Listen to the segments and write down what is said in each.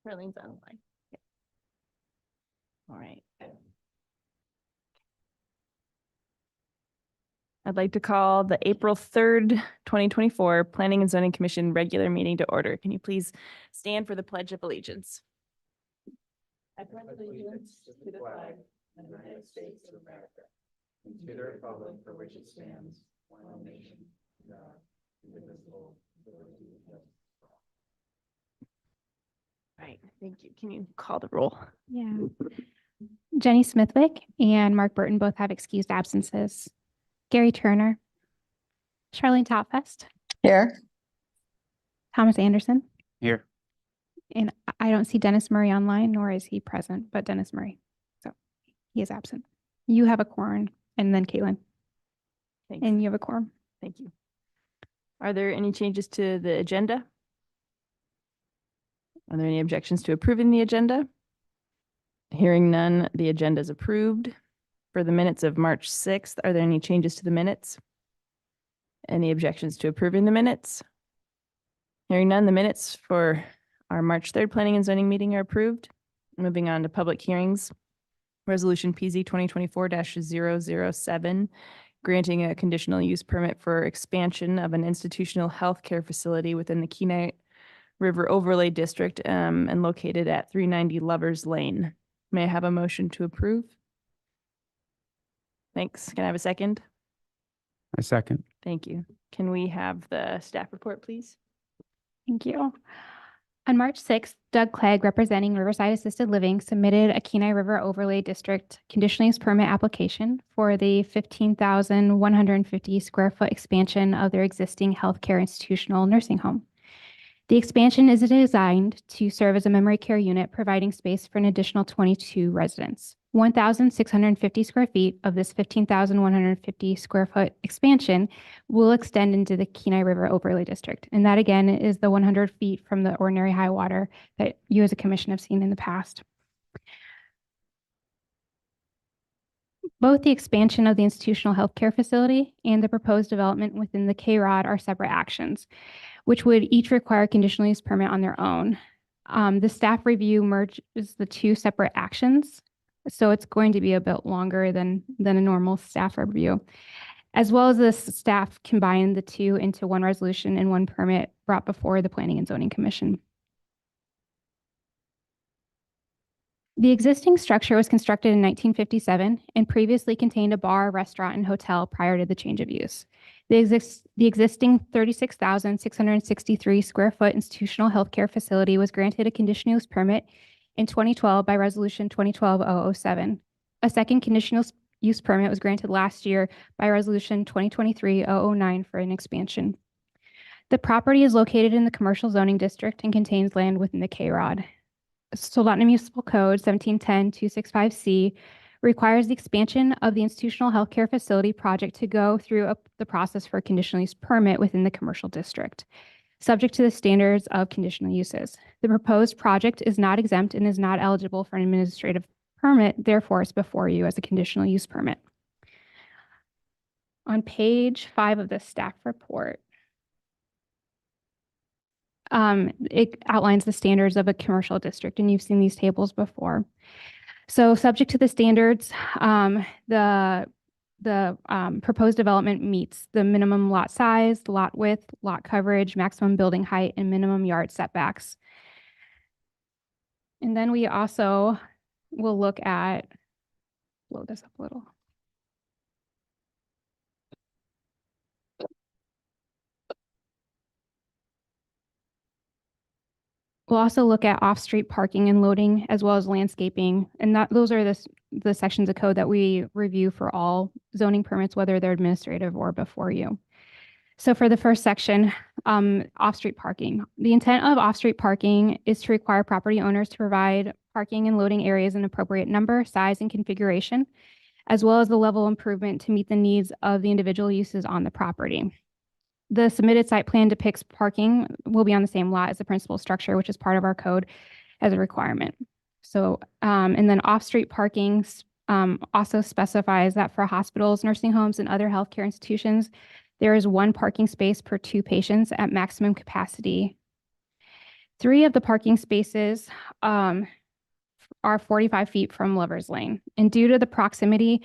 Charlene's online. Okay. All right. I'd like to call the April 3rd, 2024 Planning and Zoning Commission regular meeting to order. Can you please stand for the Pledge of Allegiance? I pledge allegiance to the flag of the United States of America and to the republic for which it stands, one nation, God, indivisible, with liberty and justice for all. Right, thank you. Can you call the roll? Yeah. Jenny Smithwick and Mark Burton both have excused absences. Gary Turner, Charlene Topfest, Here. Thomas Anderson, Here. and I don't see Dennis Murray online, nor is he present, but Dennis Murray. So he is absent. You have a quorum, and then Caitlin, Thanks. and you have a quorum. Thank you. Are there any changes to the agenda? Are there any objections to approving the agenda? Hearing none, the agenda is approved. For the minutes of March 6th, are there any changes to the minutes? Any objections to approving the minutes? Hearing none, the minutes for our March 3rd Planning and Zoning meeting are approved. Moving on to public hearings. Resolution PZ 2024-007, granting a conditional use permit for expansion of an institutional healthcare facility within the Kenai River Overlay District and located at 390 Lovers Lane. May I have a motion to approve? Thanks. Can I have a second? I second. Thank you. Can we have the staff report, please? Thank you. On March 6th, Doug Clegg, representing Riverside Assisted Living, submitted a Kenai River Overlay District conditional use permit application for the 15,150 square foot expansion of their existing healthcare institutional nursing home. The expansion is designed to serve as a memory care unit, providing space for an additional 22 residents. 1,650 square feet of this 15,150 square foot expansion will extend into the Kenai River Overlay District. And that again is the 100 feet from the ordinary high water that you as a commission have seen in the past. Both the expansion of the institutional healthcare facility and the proposed development within the K-Rod are separate actions, which would each require a conditional use permit on their own. The staff review merges the two separate actions, so it's going to be a bit longer than a normal staff review. As well as the staff combined the two into one resolution and one permit brought before the Planning and Zoning Commission. The existing structure was constructed in 1957 and previously contained a bar, restaurant, and hotel prior to the change of use. The existing 36,663 square foot institutional healthcare facility was granted a conditional use permit in 2012 by Resolution 2012-007. A second conditional use permit was granted last year by Resolution 2023-009 for an expansion. The property is located in the commercial zoning district and contains land within the K-Rod. Soldotna Municipal Code 1710-265C requires the expansion of the institutional healthcare facility project to go through the process for a conditional use permit within the commercial district, subject to the standards of conditional uses. The proposed project is not exempt and is not eligible for an administrative permit, therefore it's before you as a conditional use permit. On page 5 of the staff report, it outlines the standards of a commercial district, and you've seen these tables before. So subject to the standards, the proposed development meets the minimum lot size, lot width, lot coverage, maximum building height, and minimum yard setbacks. And then we also will look at, blow this up a little. We'll also look at off-street parking and loading, as well as landscaping. And those are the sections of code that we review for all zoning permits, whether they're administrative or before you. So for the first section, off-street parking. The intent of off-street parking is to require property owners to provide parking and loading areas in appropriate number, size, and configuration, as well as the level of improvement to meet the needs of the individual uses on the property. The submitted site plan depicts parking will be on the same lot as the principal structure, which is part of our code as a requirement. So, and then off-street parking also specifies that for hospitals, nursing homes, and other healthcare institutions, there is one parking space per 2 patients at maximum capacity. 3 of the parking spaces are 45 feet from Lover's Lane. And due to the proximity,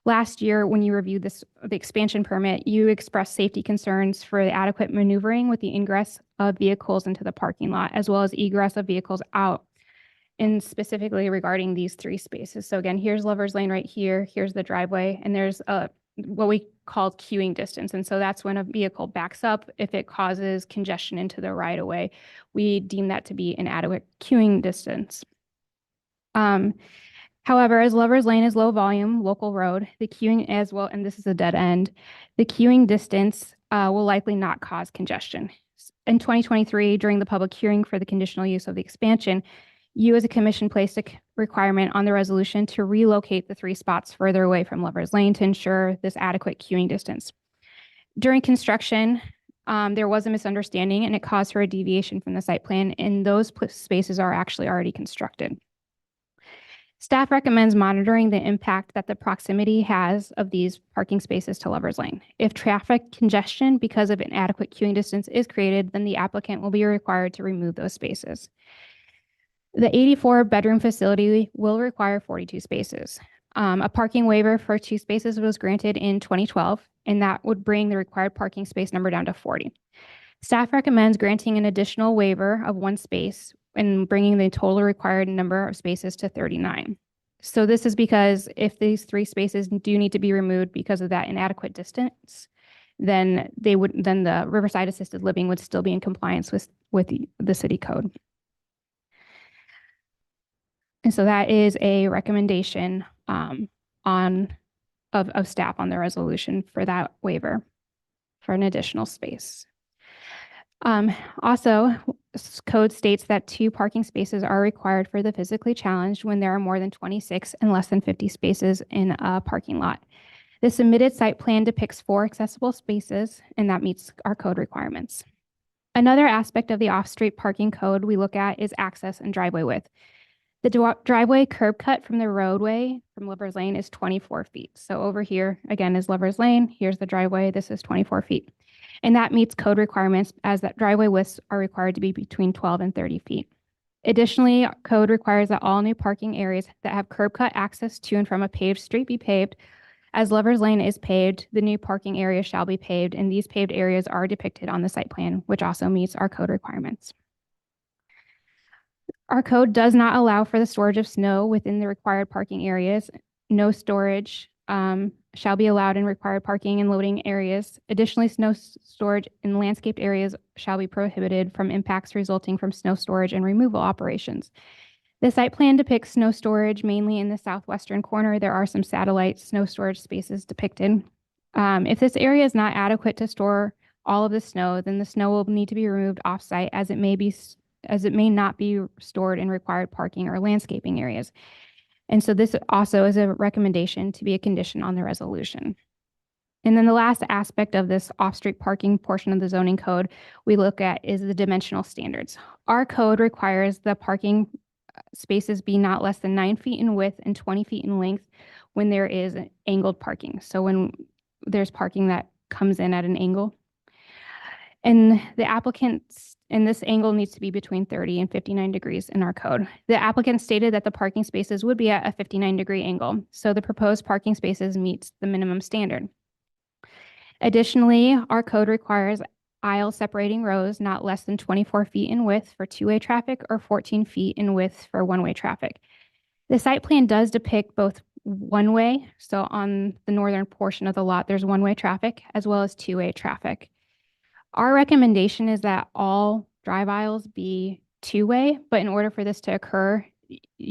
last year when you reviewed the expansion permit, you expressed safety concerns for the adequate maneuvering with the ingress of vehicles into the parking lot, as well as egress of vehicles out, and specifically regarding these 3 spaces. So again, here's Lover's Lane right here, here's the driveway, and there's what we call queuing distance. And so that's when a vehicle backs up. If it causes congestion into the right of way, we deem that to be an adequate queuing distance. However, as Lover's Lane is low volume, local road, the queuing as well, and this is a dead end, the queuing distance will likely not cause congestion. In 2023, during the public hearing for the conditional use of the expansion, you as a commission placed a requirement on the resolution to relocate the 3 spots further away from Lover's Lane to ensure this adequate queuing distance. During construction, there was a misunderstanding and it caused for a deviation from the site plan, and those spaces are actually already constructed. Staff recommends monitoring the impact that the proximity has of these parking spaces to Lover's Lane. If traffic congestion because of inadequate queuing distance is created, then the applicant will be required to remove those spaces. The 84-bedroom facility will require 42 spaces. A parking waiver for 2 spaces was granted in 2012, and that would bring the required parking space number down to 40. Staff recommends granting an additional waiver of 1 space and bringing the total required number of spaces to 39. So this is because if these 3 spaces do need to be removed because of that inadequate distance, then the Riverside Assisted Living would still be in compliance with the city code. And so that is a recommendation of staff on the resolution for that waiver for an additional space. Also, code states that 2 parking spaces are required for the physically challenged when there are more than 26 and less than 50 spaces in a parking lot. The submitted site plan depicts 4 accessible spaces, and that meets our code requirements. Another aspect of the off-street parking code we look at is access and driveway width. The driveway curb cut from the roadway from Lover's Lane is 24 feet. So over here, again, is Lover's Lane. Here's the driveway. This is 24 feet. And that meets code requirements as that driveway widths are required to be between 12 and 30 feet. Additionally, code requires that all new parking areas that have curb cut access to and from a paved street be paved. As Lover's Lane is paved, the new parking area shall be paved, and these paved areas are depicted on the site plan, which also meets our code requirements. Our code does not allow for the storage of snow within the required parking areas. No storage shall be allowed in required parking and loading areas. Additionally, snow storage in landscaped areas shall be prohibited from impacts resulting from snow storage and removal operations. The site plan depicts snow storage mainly in the southwestern corner. There are some satellite snow storage spaces depicted. If this area is not adequate to store all of the snow, then the snow will need to be removed off-site as it may not be stored in required parking or landscaping areas. And so this also is a recommendation to be a condition on the resolution. And then the last aspect of this off-street parking portion of the zoning code we look at is the dimensional standards. Our code requires the parking spaces be not less than 9 feet in width and 20 feet in length when there is angled parking. So when there's parking that comes in at an angle. And the applicants, and this angle needs to be between 30 and 59 degrees in our code. The applicant stated that the parking spaces would be at a 59-degree angle, so the proposed parking spaces meets the minimum standard. Additionally, our code requires aisle separating rows not less than 24 feet in width for 2-way traffic or 14 feet in width for 1-way traffic. The site plan does depict both 1-way, so on the northern portion of the lot, there's 1-way traffic, as well as 2-way traffic. Our recommendation is that all drive aisles be 2-way, but in order for this to occur,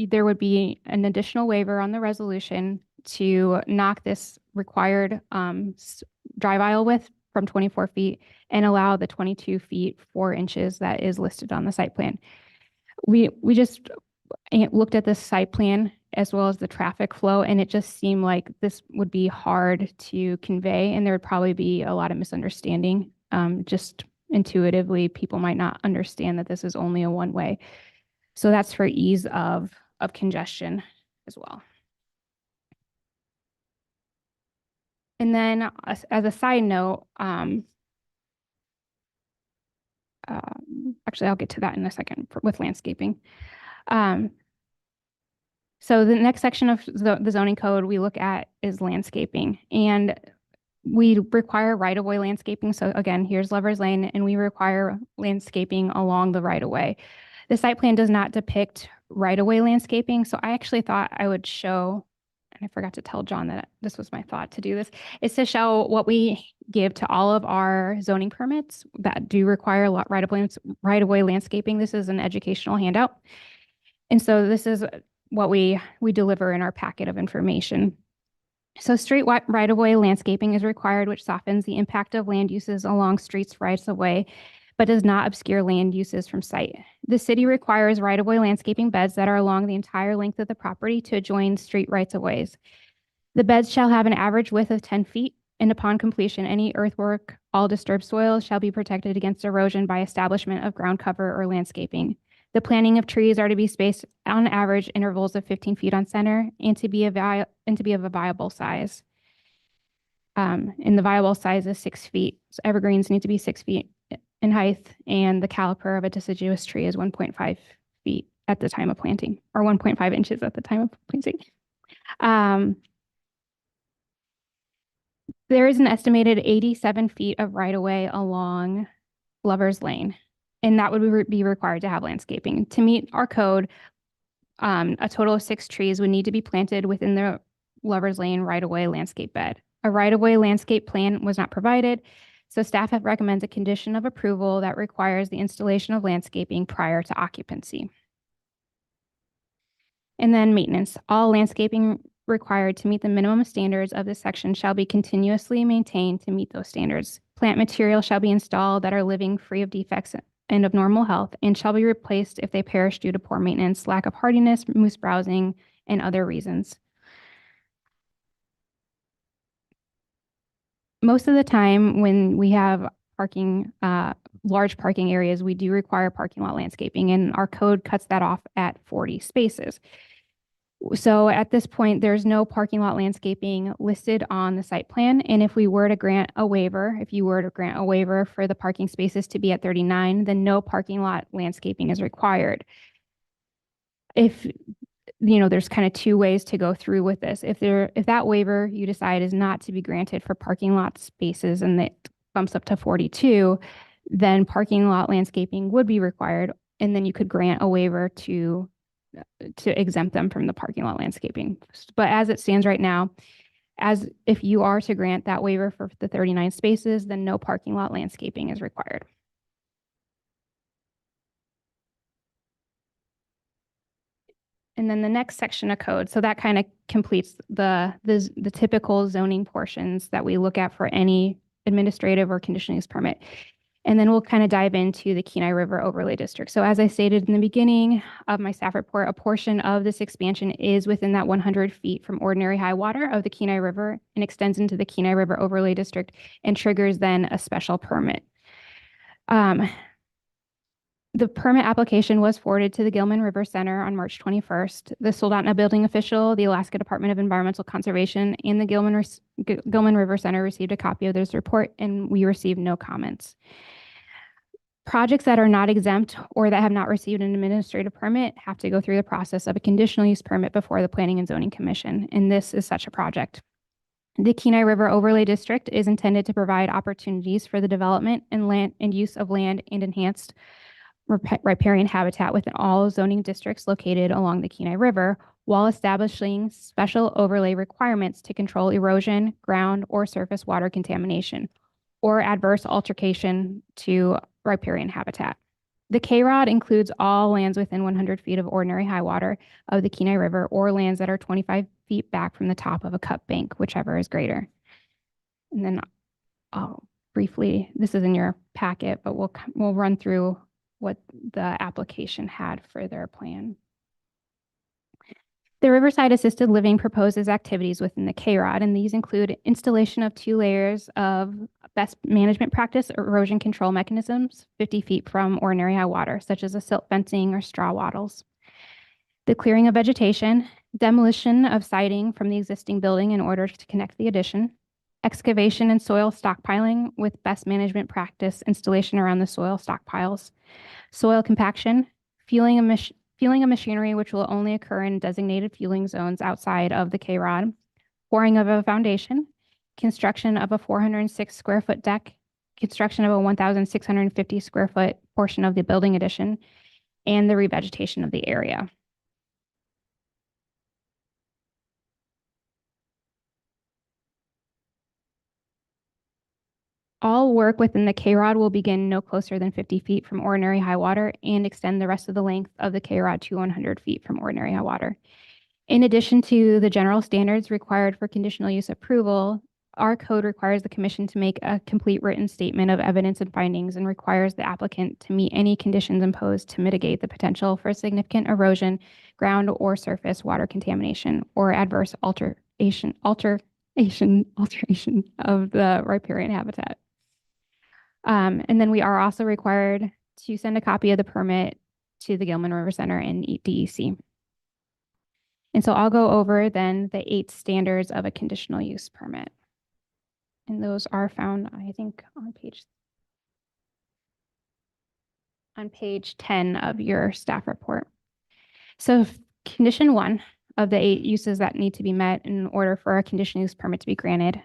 there would be an additional waiver on the resolution to knock this required drive aisle width from 24 feet and allow the 22 feet 4 inches that is listed on the site plan. We just looked at this site plan as well as the traffic flow, and it just seemed like this would be hard to convey, and there would probably be a lot of misunderstanding. Just intuitively, people might not understand that this is only a 1-way. So that's for ease of congestion as well. And then as a side note, Actually, I'll get to that in a second with landscaping. So the next section of the zoning code we look at is landscaping, and we require right-of-way landscaping. So again, here's Lover's Lane, and we require landscaping along the right-of-way. The site plan does not depict right-of-way landscaping, so I actually thought I would show, and I forgot to tell John that this was my thought to do this, is to show what we give to all of our zoning permits that do require right-of-way landscaping. This is an educational handout. And so this is what we deliver in our packet of information. So street right-of-way landscaping is required, which softens the impact of land uses along streets rights-of-way, but does not obscure land uses from site. The city requires right-of-way landscaping beds that are along the entire length of the property to adjoin street rights-of-ways. The beds shall have an average width of 10 feet, and upon completion, any earthwork, all disturbed soil shall be protected against erosion by establishment of ground cover or landscaping. The planting of trees are to be spaced on average intervals of 15 feet on center and to be of a viable size. And the viable size is 6 feet. So evergreens need to be 6 feet in height, and the caliper of a deciduous tree is 1.5 feet at the time of planting, or 1.5 inches at the time of planting. There is an estimated 87 feet of right-of-way along Lover's Lane, and that would be required to have landscaping. To meet our code, a total of 6 trees would need to be planted within the Lover's Lane right-of-way landscape bed. A right-of-way landscape plan was not provided, so staff recommends a condition of approval that requires the installation of landscaping prior to occupancy. And then maintenance. All landscaping required to meet the minimum standards of this section shall be continuously maintained to meet those standards. Plant material shall be installed that are living, free of defects and of normal health, and shall be replaced if they perish due to poor maintenance, lack of hardiness, moose browsing, and other reasons. Most of the time when we have parking, large parking areas, we do require parking lot landscaping, and our code cuts that off at 40 spaces. So at this point, there's no parking lot landscaping listed on the site plan. And if we were to grant a waiver, if you were to grant a waiver for the parking spaces to be at 39, then no parking lot landscaping is required. If, there's kind of 2 ways to go through with this. If that waiver you decide is not to be granted for parking lot spaces and it bumps up to 42, then parking lot landscaping would be required. And then you could grant a waiver to exempt them from the parking lot landscaping. But as it stands right now, as if you are to grant that waiver for the 39 spaces, then no parking lot landscaping is required. And then the next section of code, so that kind of completes the typical zoning portions that we look at for any administrative or conditional use permit. And then we'll kind of dive into the Kenai River Overlay District. So as I stated in the beginning of my staff report, a portion of this expansion is within that 100 feet from ordinary high water of the Kenai River and extends into the Kenai River Overlay District and triggers then a special permit. The permit application was forwarded to the Gilman River Center on March 21st. The Soldotna building official, the Alaska Department of Environmental Conservation, and the Gilman River Center received a copy of this report, and we received no comments. Projects that are not exempt or that have not received an administrative permit have to go through the process of a conditional use permit before the Planning and Zoning Commission, and this is such a project. The Kenai River Overlay District is intended to provide opportunities for the development and use of land and enhanced riparian habitat within all zoning districts located along the Kenai River, while establishing special overlay requirements to control erosion, ground, or surface water contamination, or adverse alteration to riparian habitat. The KROD includes all lands within 100 feet of ordinary high water of the Kenai River, or lands that are 25 feet back from the top of a cut bank, whichever is greater. And then briefly, this is in your packet, but we'll run through what the application had for their plan. The Riverside Assisted Living proposes activities within the KROD, and these include installation of 2 layers of best management practice erosion control mechanisms 50 feet from ordinary high water, such as a silt fencing or straw wattles. The clearing of vegetation, demolition of siding from the existing building in order to connect the addition, excavation and soil stockpiling with best management practice installation around the soil stockpiles, soil compaction, fueling of machinery which will only occur in designated fueling zones outside of the K-Rod, pouring of a foundation, construction of a 406 square foot deck, construction of a 1,650 square foot portion of the building addition, and the revegetation of the area. All work within the K-Rod will begin no closer than 50 feet from ordinary high water and extend the rest of the length of the K-Rod to 100 feet from ordinary high water. In addition to the general standards required for conditional use approval, our code requires the commission to make a complete written statement of evidence and findings and requires the applicant to meet any conditions imposed to mitigate the potential for significant erosion, ground or surface water contamination, or adverse alteration of the riparian habitat. And then we are also required to send a copy of the permit to the Gilman River Center and DEC. And so I'll go over then the 8 standards of a conditional use permit. And those are found, I think, on page 10 of your staff report. So condition 1 of the 8 uses that need to be met in order for a conditional use permit to be granted.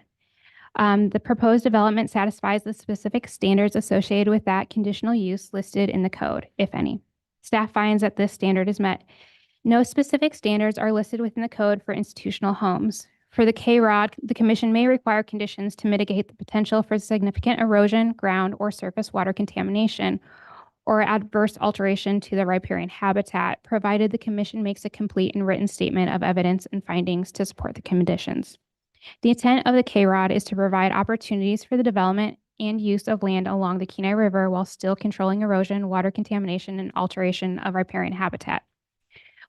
The proposed development satisfies the specific standards associated with that conditional use listed in the code, if any. Staff finds that this standard is met. No specific standards are listed within the code for institutional homes. For the K-Rod, the commission may require conditions to mitigate the potential for significant erosion, ground, or surface water contamination, or adverse alteration to the riparian habitat, provided the commission makes a complete and written statement of evidence and findings to support the conditions. The intent of the K-Rod is to provide opportunities for the development and use of land along the Kenai River while still controlling erosion, water contamination, and alteration of riparian habitat.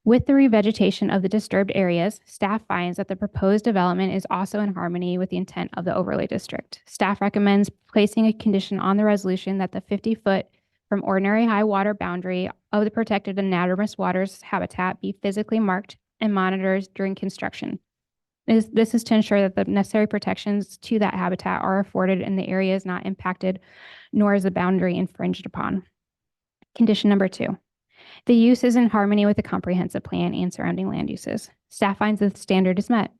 With the revegetation of the disturbed areas, staff finds that the proposed development is also in harmony with the intent of the overlay district. Staff recommends placing a condition on the resolution that the 50-foot from ordinary high water boundary of the protected anadromous waters habitat be physically marked and monitored during construction. This is to ensure that the necessary protections to that habitat are afforded and the area is not impacted, nor is the boundary infringed upon. Condition number 2. The use is in harmony with the comprehensive plan and surrounding land uses. Staff finds that the standard is met.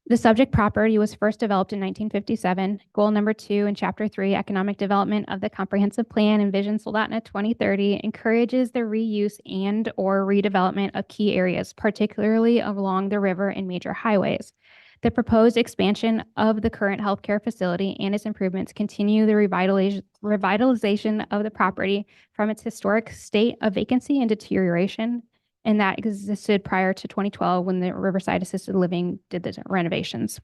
The subject property was first developed in 1957. Goal number 2 in Chapter 3, Economic Development of the Comprehensive Plan and Vision Soldotna 2030 encourages the reuse and or redevelopment of key areas, particularly along the river and major highways. The proposed expansion of the current healthcare facility and its improvements continue the revitalization of the property from its historic state of vacancy and deterioration, and that existed prior to 2012 when the Riverside Assisted Living did the renovations.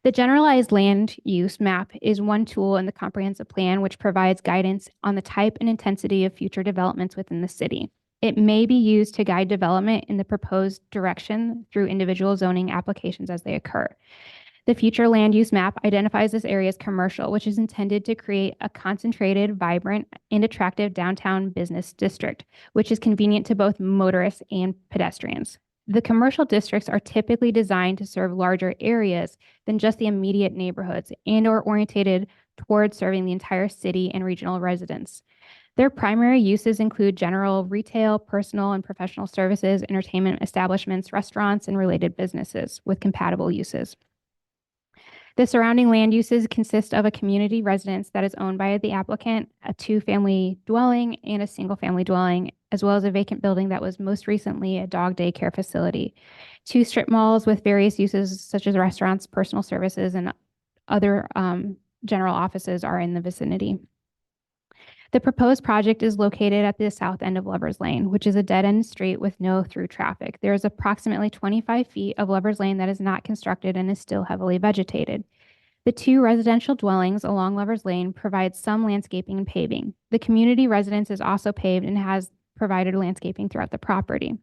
The generalized land use map is one tool in the comprehensive plan which provides guidance on the type and intensity of future developments within the city. It may be used to guide development in the proposed direction through individual zoning applications as they occur. The future land use map identifies this area as commercial, which is intended to create a concentrated, vibrant, and attractive downtown business district, which is convenient to both motorists and pedestrians. The commercial districts are typically designed to serve larger areas than just the immediate neighborhoods and are orientated towards serving the entire city and regional residents. Their primary uses include general retail, personal and professional services, entertainment establishments, restaurants, and related businesses with compatible uses. The surrounding land uses consist of a community residence that is owned by the applicant, a 2-family dwelling, and a single-family dwelling, as well as a vacant building that was most recently a dog daycare facility. 2 strip malls with various uses such as restaurants, personal services, and other general offices are in the vicinity. The proposed project is located at the south end of Lovers Lane, which is a dead-end street with no through traffic. There is approximately 25 feet of Lovers Lane that is not constructed and is still heavily vegetated. The 2 residential dwellings along Lovers Lane provide some landscaping and paving. The community residence is also paved and has provided landscaping throughout the property.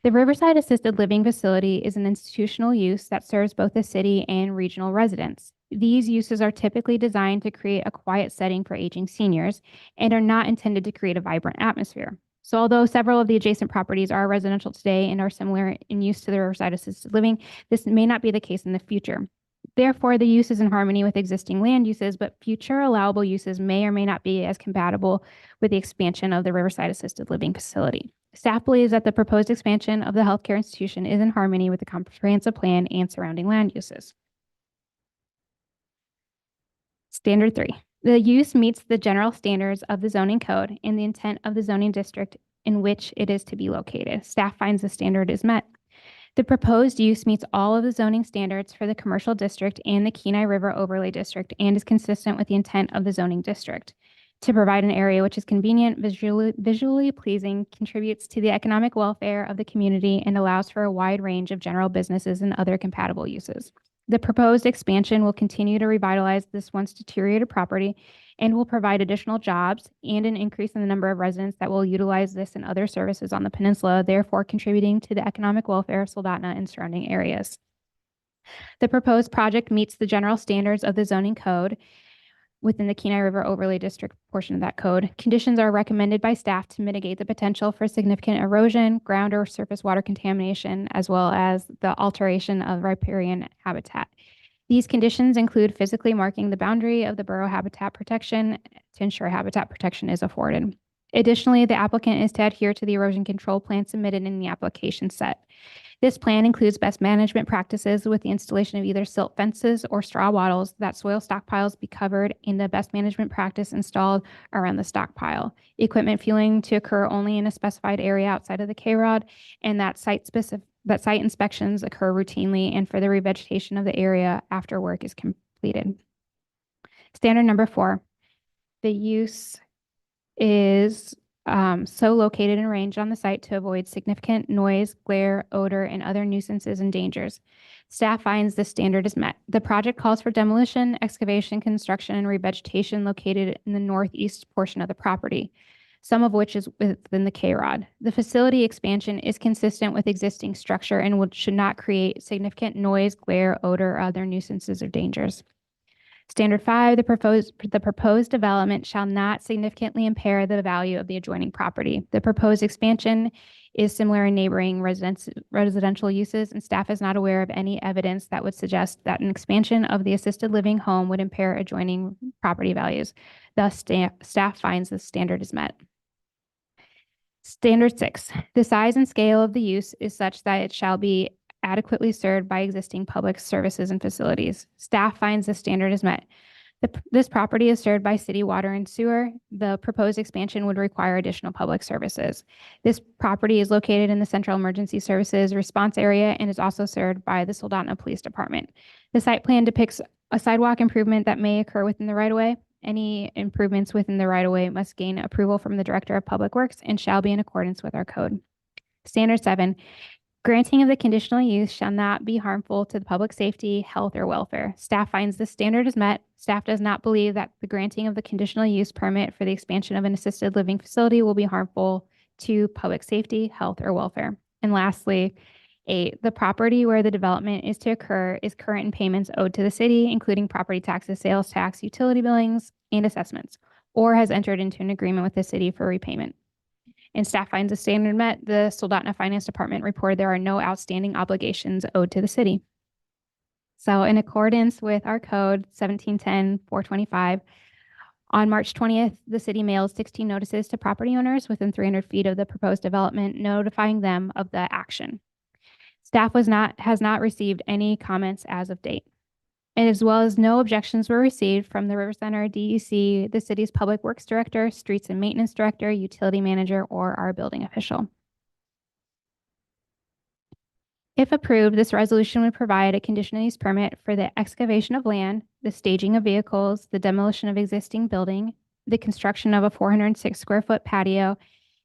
The Riverside Assisted Living Facility is an institutional use that serves both the city and regional residents. These uses are typically designed to create a quiet setting for aging seniors and are not intended to create a vibrant atmosphere. So although several of the adjacent properties are residential today and are similar in use to the Riverside Assisted Living, this may not be the case in the future. Therefore, the use is in harmony with existing land uses, but future allowable uses may or may not be as compatible with the expansion of the Riverside Assisted Living Facility. Staff believes that the proposed expansion of the healthcare institution is in harmony with the comprehensive plan and surrounding land uses. Standard 3. The use meets the general standards of the zoning code and the intent of the zoning district in which it is to be located. Staff finds the standard is met. The proposed use meets all of the zoning standards for the commercial district and the Kenai River Overlay District and is consistent with the intent of the zoning district. To provide an area which is convenient, visually pleasing, contributes to the economic welfare of the community, and allows for a wide range of general businesses and other compatible uses. The proposed expansion will continue to revitalize this once deteriorated property and will provide additional jobs and an increase in the number of residents that will utilize this and other services on the peninsula, therefore contributing to the economic welfare of Soldotna and surrounding areas. The proposed project meets the general standards of the zoning code within the Kenai River Overlay District portion of that code. Conditions are recommended by staff to mitigate the potential for significant erosion, ground or surface water contamination, as well as the alteration of riparian habitat. These conditions include physically marking the boundary of the borough habitat protection to ensure habitat protection is afforded. Additionally, the applicant is to adhere to the erosion control plan submitted in the application set. This plan includes best management practices with the installation of either silt fences or straw wattles, that soil stockpiles be covered, and the best management practice installed around the stockpile. Equipment fueling to occur only in a specified area outside of the K-Rod, and that site inspections occur routinely and for the revegetation of the area after work is completed. Standard number 4, the use is so located and arranged on the site to avoid significant noise, glare, odor, and other nuisances and dangers. Staff finds this standard is met. The project calls for demolition, excavation, construction, and revegetation located in the northeast portion of the property, some of which is within the K-Rod. The facility expansion is consistent with existing structure and should not create significant noise, glare, odor, or other nuisances or dangers. Standard 5, the proposed development shall not significantly impair the value of the adjoining property. The proposed expansion is similar in neighboring residential uses, and staff is not aware of any evidence that would suggest that an expansion of the assisted living home would impair adjoining property values. Thus, staff finds the standard is met. Standard 6, the size and scale of the use is such that it shall be adequately served by existing public services and facilities. Staff finds the standard is met. This property is served by city water and sewer. The proposed expansion would require additional public services. This property is located in the Central Emergency Services response area and is also served by the Soldotna Police Department. The site plan depicts a sidewalk improvement that may occur within the right-of-way. Any improvements within the right-of-way must gain approval from the Director of Public Works and shall be in accordance with our code. Standard 7, granting of the conditional use shall not be harmful to the public safety, health, or welfare. Staff finds the standard is met. Staff does not believe that the granting of the conditional use permit for the expansion of an assisted living facility will be harmful to public safety, health, or welfare. And lastly, 8, the property where the development is to occur is current in payments owed to the city, including property taxes, sales tax, utility billings, and assessments, or has entered into an agreement with the city for repayment. And staff finds the standard met. The Soldotna Finance Department reported there are no outstanding obligations owed to the city. So in accordance with our code 1710-425, on March 20th, the city mailed 16 notices to property owners within 300 feet of the proposed development, notifying them of the action. Staff has not received any comments as of date. And as well as no objections were received from the River Center, DEC, the city's Public Works Director, Streets and Maintenance Director, Utility Manager, or our building official. If approved, this resolution would provide a conditional use permit for the excavation of land, the staging of vehicles, the demolition of existing building, the construction of a 406 square foot patio,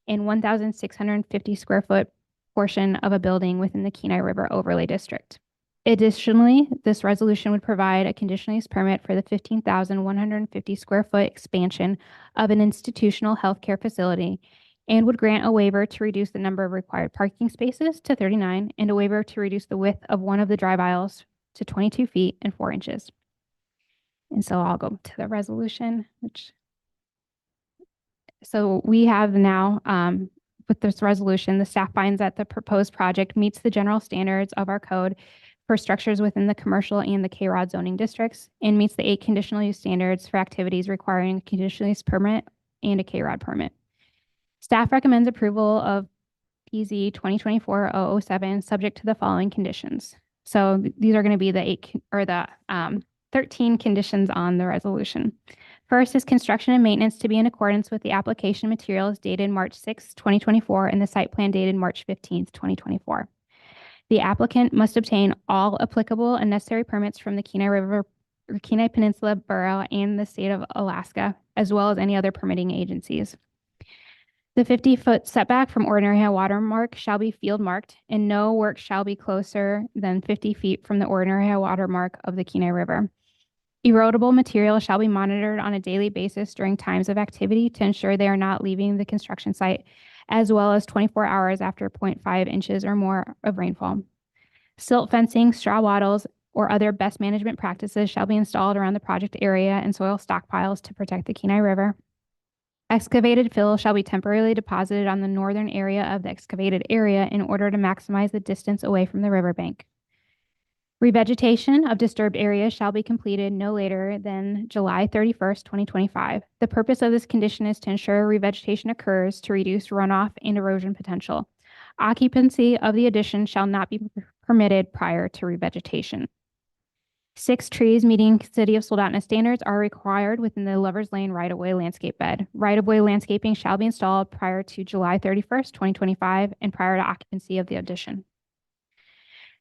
and 1,650 square foot portion of a building within the Kenai River Overlay District. Additionally, this resolution would provide a conditional use permit for the 15,150 square foot expansion of an institutional healthcare facility and would grant a waiver to reduce the number of required parking spaces to 39 and a waiver to reduce the width of one of the drive aisles to 22 feet and 4 inches. And so I'll go to the resolution, so we have now, with this resolution, the staff finds that the proposed project meets the general standards of our code for structures within the commercial and the K-Rod zoning districts and meets the 8 conditional use standards for activities requiring a conditional use permit and a K-Rod permit. Staff recommends approval of PZ 2024-007 subject to the following conditions. So these are going to be the 13 conditions on the resolution. First is construction and maintenance to be in accordance with the application materials dated March 6, 2024, and the site plan dated March 15, 2024. The applicant must obtain all applicable and necessary permits from the Kenai River or Kenai Peninsula Borough and the state of Alaska, as well as any other permitting agencies. The 50-foot setback from ordinary high water mark shall be field marked, and no work shall be closer than 50 feet from the ordinary high water mark of the Kenai River. Erodible material shall be monitored on a daily basis during times of activity to ensure they are not leaving the construction site, as well as 24 hours after 0.5 inches or more of rainfall. Silt fencing, straw wattles, or other best management practices shall be installed around the project area and soil stockpiles to protect the Kenai River. Excavated fill shall be temporarily deposited on the northern area of the excavated area in order to maximize the distance away from the riverbank. Revegetation of disturbed areas shall be completed no later than July 31st, 2025. The purpose of this condition is to ensure revegetation occurs to reduce runoff and erosion potential. Occupancy of the addition shall not be permitted prior to revegetation. 6 trees meeting City of Soldotna standards are required within the Lover's Lane right-of-way landscape bed. Right-of-way landscaping shall be installed prior to July 31st, 2025, and prior to occupancy of the addition.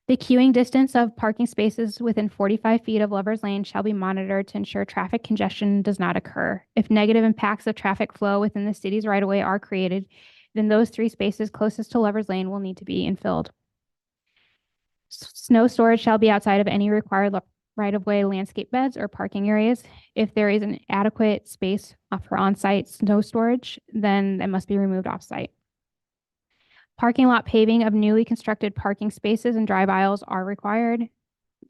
The queuing distance of parking spaces within 45 feet of Lover's Lane shall be monitored to ensure traffic congestion does not occur. If negative impacts of traffic flow within the city's right-of-way are created, then those 3 spaces closest to Lover's Lane will need to be infilled. Snow storage shall be outside of any required right-of-way landscape beds or parking areas. If there is an adequate space for on-site snow storage, then it must be removed off-site. Parking lot paving of newly constructed parking spaces and drive aisles are required.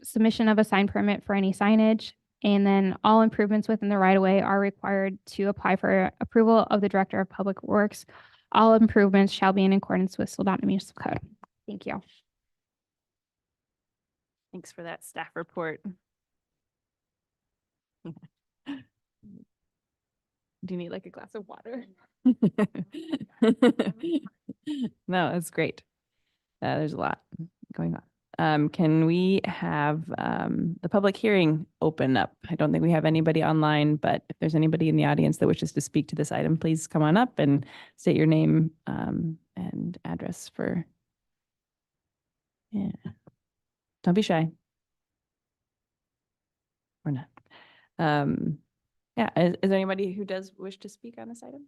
Submission of a sign permit for any signage, and then all improvements within the right-of-way are required to apply for approval of the Director of Public Works. All improvements shall be in accordance with Soldotna Municipal Code. Thank you. Thanks for that staff report. Do you need like a glass of water? No, that's great. There's a lot going on. Can we have the public hearing open up? I don't think we have anybody online, but if there's anybody in the audience that wishes to speak to this item, please come on up and state your name and address for. Yeah. Don't be shy. Or not. Yeah, is there anybody who does wish to speak on this item?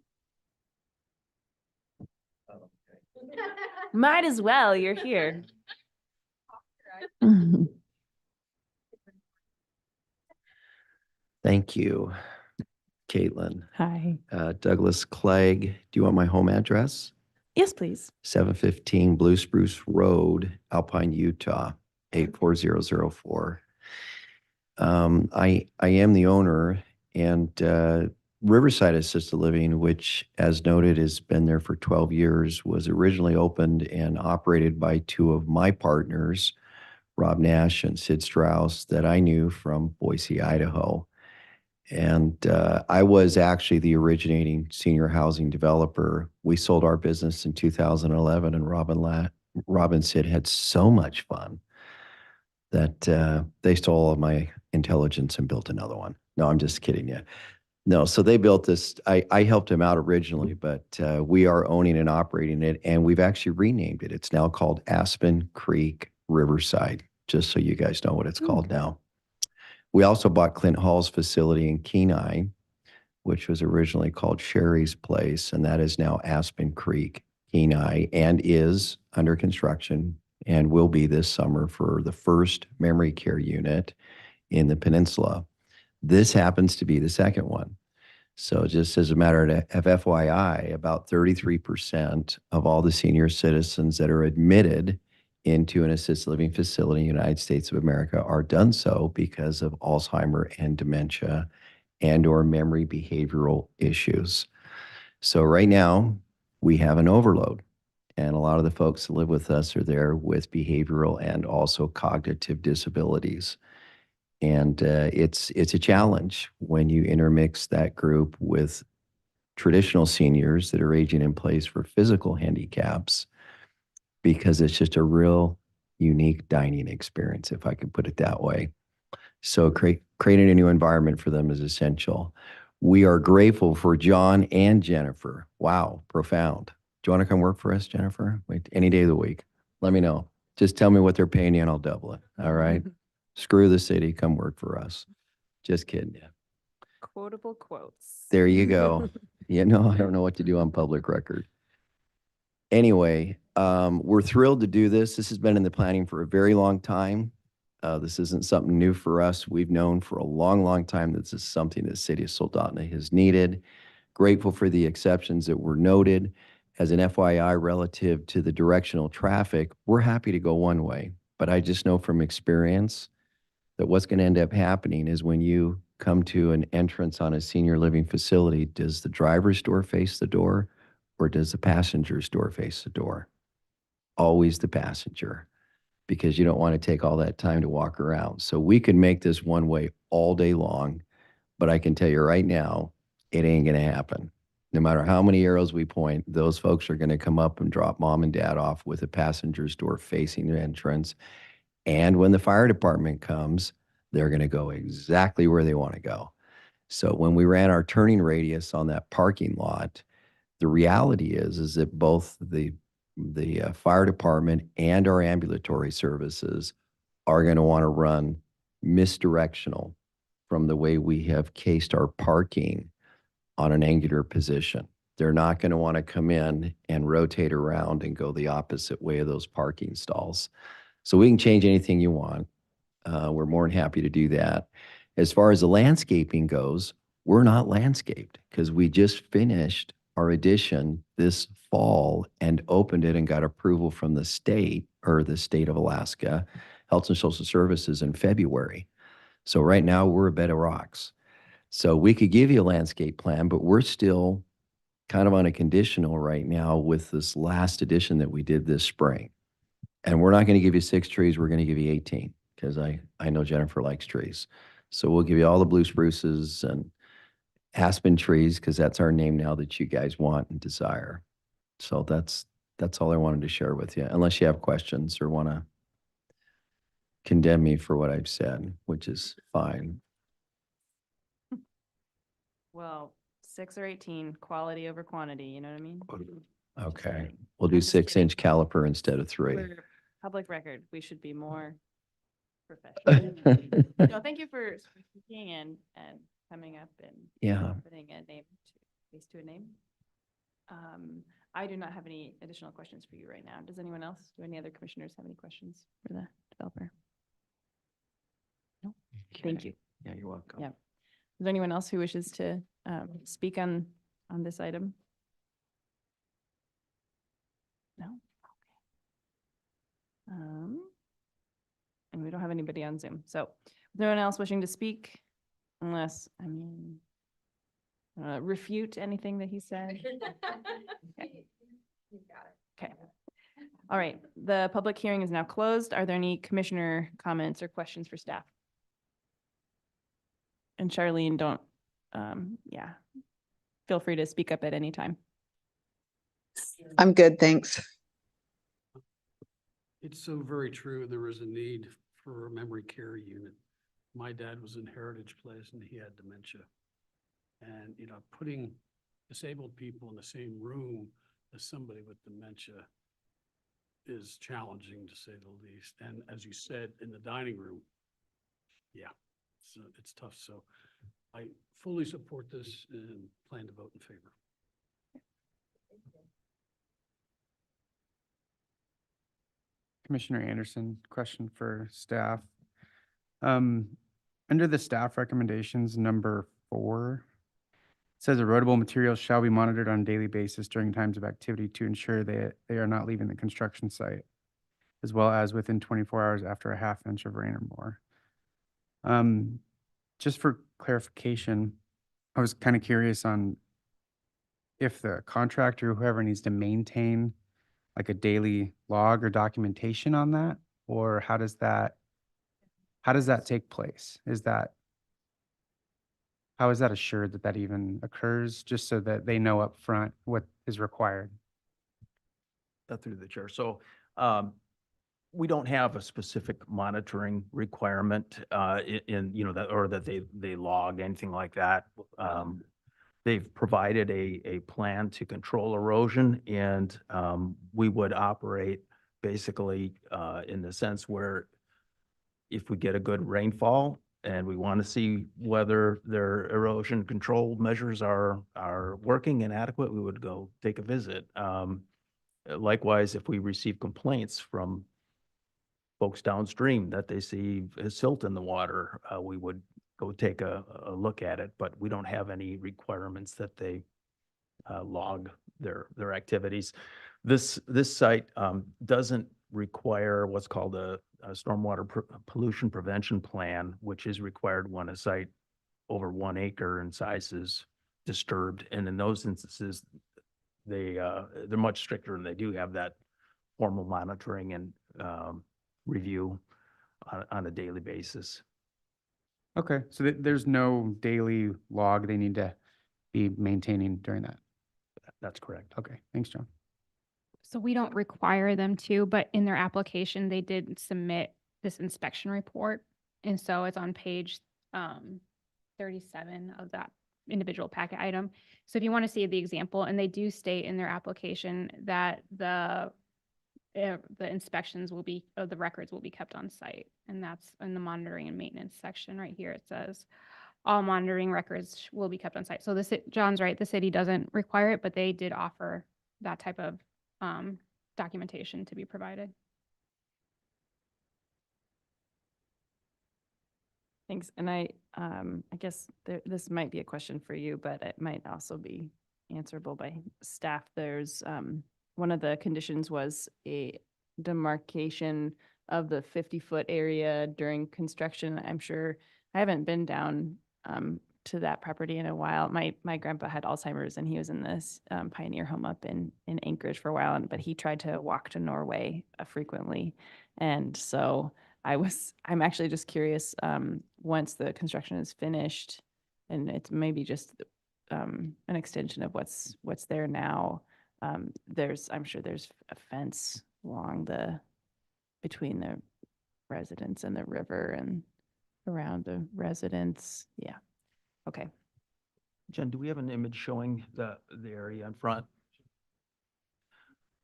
Might as well, you're here. Thank you, Caitlin. Hi. Douglas Clegg. Do you want my home address? Yes, please. 715 Blue Spruce Road, Alpine, Utah, 84004. I am the owner, and Riverside Assisted Living, which, as noted, has been there for 12 years, was originally opened and operated by 2 of my partners, Rob Nash and Sid Strauss, that I knew from Boise, Idaho. And I was actually the originating senior housing developer. We sold our business in 2011, and Rob and Sid had so much fun that they stole all of my intelligence and built another one. No, I'm just kidding you. No, so they built this. I helped them out originally, but we are owning and operating it, and we've actually renamed it. It's now called Aspen Creek Riverside, just so you guys know what it's called now. We also bought Clint Hall's facility in Kenai, which was originally called Sherry's Place, and that is now Aspen Creek, Kenai, and is under construction and will be this summer for the first memory care unit in the peninsula. This happens to be the second one. So just as a matter of FYI, about 33% of all the senior citizens that are admitted into an assisted living facility in the United States of America are done so because of Alzheimer and dementia and or memory behavioral issues. So right now we have an overload. And a lot of the folks that live with us are there with behavioral and also cognitive disabilities. And it's a challenge when you intermix that group with traditional seniors that are aging in place for physical handicaps, because it's just a real unique dining experience, if I could put it that way. So creating a new environment for them is essential. We are grateful for John and Jennifer. Wow, profound. Do you want to come work for us, Jennifer? Wait, any day of the week. Let me know. Just tell me what they're paying you and I'll double it. All right. Screw the city. Come work for us. Just kidding you. Quotable quotes. There you go. I don't know what to do on public record. Anyway, we're thrilled to do this. This has been in the planning for a very long time. This isn't something new for us. We've known for a long, long time that this is something the city of Soldotna has needed. Grateful for the exceptions that were noted. As an FYI relative to the directional traffic, we're happy to go one way. But I just know from experience that what's going to end up happening is when you come to an entrance on a senior living facility, does the driver's door face the door or does the passenger's door face the door? Always the passenger, because you don't want to take all that time to walk around. So we could make this one way all day long, but I can tell you right now, it ain't going to happen. No matter how many arrows we point, those folks are going to come up and drop mom and dad off with a passenger's door facing the entrance. And when the fire department comes, they're going to go exactly where they want to go. So when we ran our turning radius on that parking lot, the reality is that both the fire department and our ambulatory services are going to want to run misdirectional from the way we have cased our parking on an angular position. They're not going to want to come in and rotate around and go the opposite way of those parking stalls. So we can change anything you want. We're more than happy to do that. As far as the landscaping goes, we're not landscaped because we just finished our addition this fall and opened it and got approval from the state of Alaska, Health and Social Services in February. So right now we're a bed of rocks. So we could give you a landscape plan, but we're still kind of on a conditional right now with this last addition that we did this spring. And we're not going to give you 6 trees. We're going to give you 18 because I know Jennifer likes trees. So we'll give you all the blue spruces and aspen trees because that's our name now that you guys want and desire. So that's all I wanted to share with you, unless you have questions or want to condemn me for what I've said, which is fine. Well, 6 or 18, quality over quantity, you know what I mean? Okay. kidding. We'll do I'm just kidding. 6-inch caliper instead of 3. We're public record, we should be more professional. No, thank you for speaking and coming up and Yeah. putting a name face to a name. I do not have any additional questions for you right now. Does anyone else? Do any other commissioners have any questions for the developer? No. Thank you. Yeah, you're welcome. Yeah. Is there anyone else who wishes to speak on this item? No? Okay. And we don't have anybody on Zoom. So is there anyone else wishing to speak? Unless, refute anything that he said? Okay. Okay. All right. The public hearing is now closed. Are there any commissioner comments or questions for staff? And Charlene, don't, feel free to speak up at any time. I'm good, thanks. It's so very true. There is a need for a memory care unit. My dad was in Heritage Place and he had dementia. And, putting disabled people in the same room as somebody with dementia is challenging, to say the least. And as you said, in the dining room, so it's tough. So I fully support this and plan to vote in favor. Commissioner Anderson, question for staff. Under the staff recommendations, number 4, it says erodible materials shall be monitored on a daily basis during times of activity to ensure that they are not leaving the construction site, as well as within 24 hours after a ½ inch of rain or more. Just for clarification, I was kind of curious on if the contractor, whoever needs to maintain like a daily log or documentation on that? Or how does that take place? How is that assured that that even occurs, just so that they know up front what is required? Through the chair. So we don't have a specific monitoring requirement that, or that they log, anything like that. They've provided a plan to control erosion, and we would operate basically in the sense where if we get a good rainfall and we want to see whether their erosion control measures are working and adequate, we would go take a visit. Likewise, if we receive complaints from folks downstream that they see silt in the water, we would go take a look at it, but we don't have any requirements that they log their activities. This site doesn't require what's called a stormwater pollution prevention plan, which is required when a site over 1 acre in size is disturbed. And in those instances, they're much stricter, and they do have that formal monitoring and review on a daily basis. Okay, so there's no daily log they need to be maintaining during that? That's correct. Okay, thanks, John. So we don't require them to, but in their application, they did submit this inspection report. And so it's on page 37 of that individual packet item. So if you want to see the example, and they do state in their application that the inspections will be, the records will be kept on site. And that's in the monitoring and maintenance section right here. It says all monitoring records will be kept on site. So John's right, the city doesn't require it, but they did offer that type of documentation to be provided. Thanks. And I guess this might be a question for you, but it might also be answerable by staff. There's, one of the conditions was a demarcation of the 50-foot area during construction. I'm sure, I haven't been down to that property in a while. My grandpa had Alzheimer's, and he was in this pioneer home up in Anchorage for a while, but he tried to walk to Norway frequently. And so I'm actually just curious, once the construction is finished, and it's maybe just an extension of what's there now, I'm sure there's a fence between the residents and the river and around the residents. Yeah. Okay. Jen, do we have an image showing the area in front?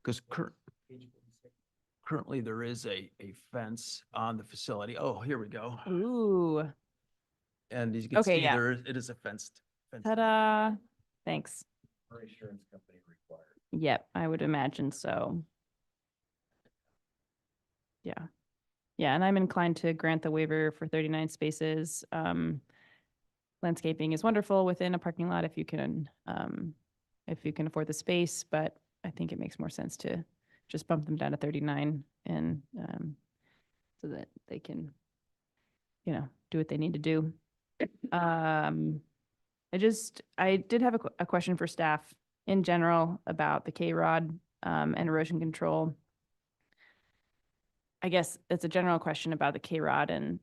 Because currently there is a fence on the facility. Oh, here we go. Ooh, And as you can Okay, see, yeah. it is a fenced. ta-da. Thanks. Our insurance company required. Yep, I would imagine so. Yeah. Yeah, and I'm inclined to grant the waiver for 39 spaces. Landscaping is wonderful within a parking lot if you can afford the space, but I think it makes more sense to just bump them down to 39 and so that they can, do what they need to do. I did have a question for staff in general about the K-Rod and erosion control. I guess it's a general question about the K-Rod and,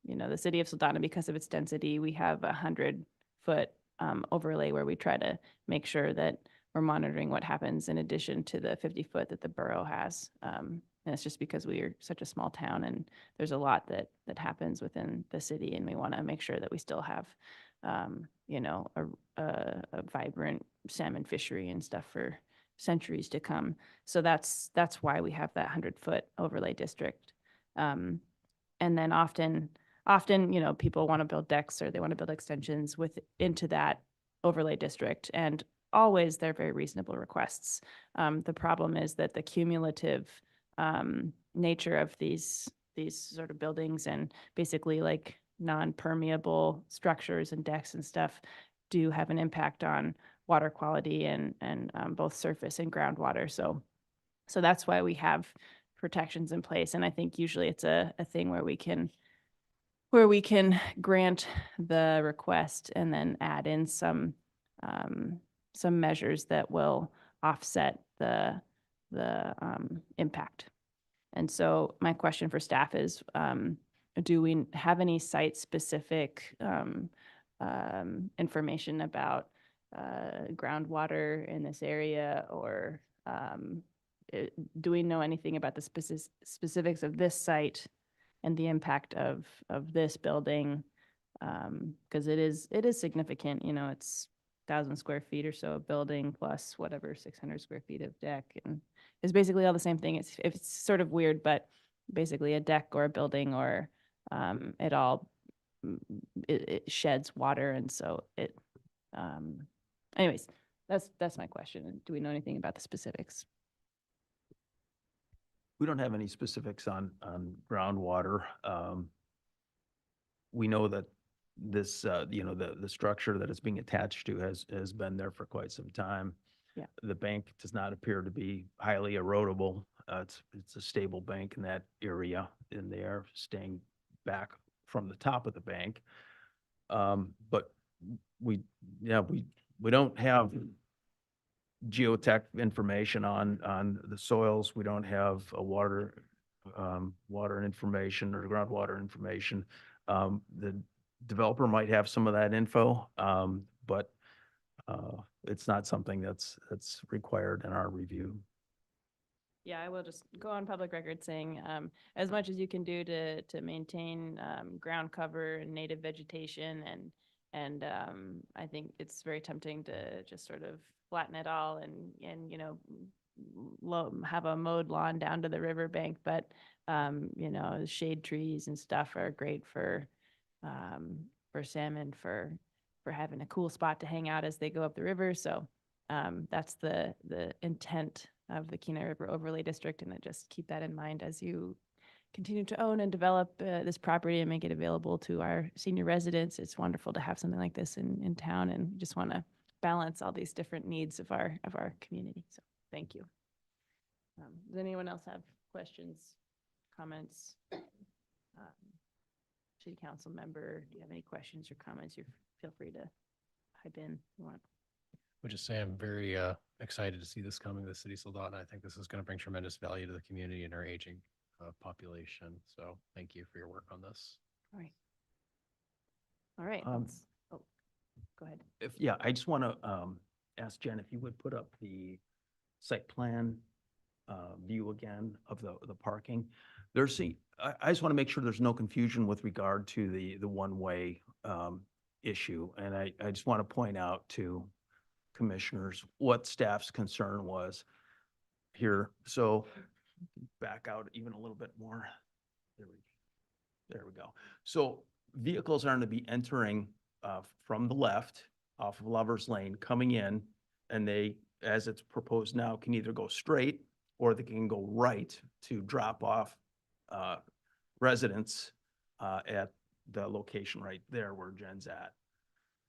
the city of Saldana, because of its density, we have 100-foot overlay where we try to make sure that we're monitoring what happens in addition to the 50-foot that the borough has. And it's just because we are such a small town and there's a lot that happens within the city, and we want to make sure that we still have, a vibrant salmon fishery and stuff for centuries to come. So that's why we have that 100-foot overlay district. And then often, people want to build decks or they want to build extensions into that overlay district, and always they're very reasonable requests. The problem is that the cumulative nature of these sort of buildings and basically like non-permeable structures and decks and stuff do have an impact on water quality and both surface and groundwater. So that's why we have protections in place. And I think usually it's a thing where we can grant the request and then add in some measures that will offset the impact. And so my question for staff is, do we have any site-specific information about groundwater in this area, or do we know anything about the specifics of this site and the impact of this building? Because it is significant, you know, it's 1,000 square feet or so of building plus whatever 600 square feet of deck, and it's basically all the same thing. It's sort of weird, but basically a deck or a building, or it all it sheds water, and so it anyways, that's my question. Do we know anything about the specifics? We don't have any specifics on groundwater. We know that this, you know, the structure that it's being attached to has been there for quite some time. Yeah. The bank does not appear to be highly erodible. It's a stable bank in that area, and they are staying back from the top of the bank. But we don't have geotech information on the soils. We don't have a water information or groundwater information. The developer might have some of that info, but it's not something that's required in our review. Yeah, I will just go on public record saying, as much as you can do to maintain ground cover and native vegetation, and I think it's very tempting to just sort of flatten it all and you know, have a mowed lawn down to the riverbank, but you know, shade trees and stuff are great for salmon, for having a cool spot to hang out as they go up the river. So that's the intent of the Kenai River Overlay District, and I just keep that in mind as you continue to own and develop this property and make it available to our senior residents. It's wonderful to have something like this in town, and just want to balance all these different needs of our community. So thank you. Does anyone else have questions, comments? City council member, do you have any questions or comments? You feel free to pipe in if you want. Would just say I'm very excited to see this coming to the city of Soldotna. I think this is going to bring tremendous value to the community and our aging population. So thank you for your work on this. All right. All right. Um, Oh, go ahead. I just want to ask Jen if you would put up the site plan view again of the parking. I just want to make sure there's no confusion with regard to the one-way issue. And I just want to point out to commissioners what staff's concern was here. So back out even a little bit more. There we go. So vehicles are going to be entering from the left off of Lover's Lane, coming in, and they, as it's proposed now, can either go straight or they can go right to drop off residents at the location right there where Jen's at.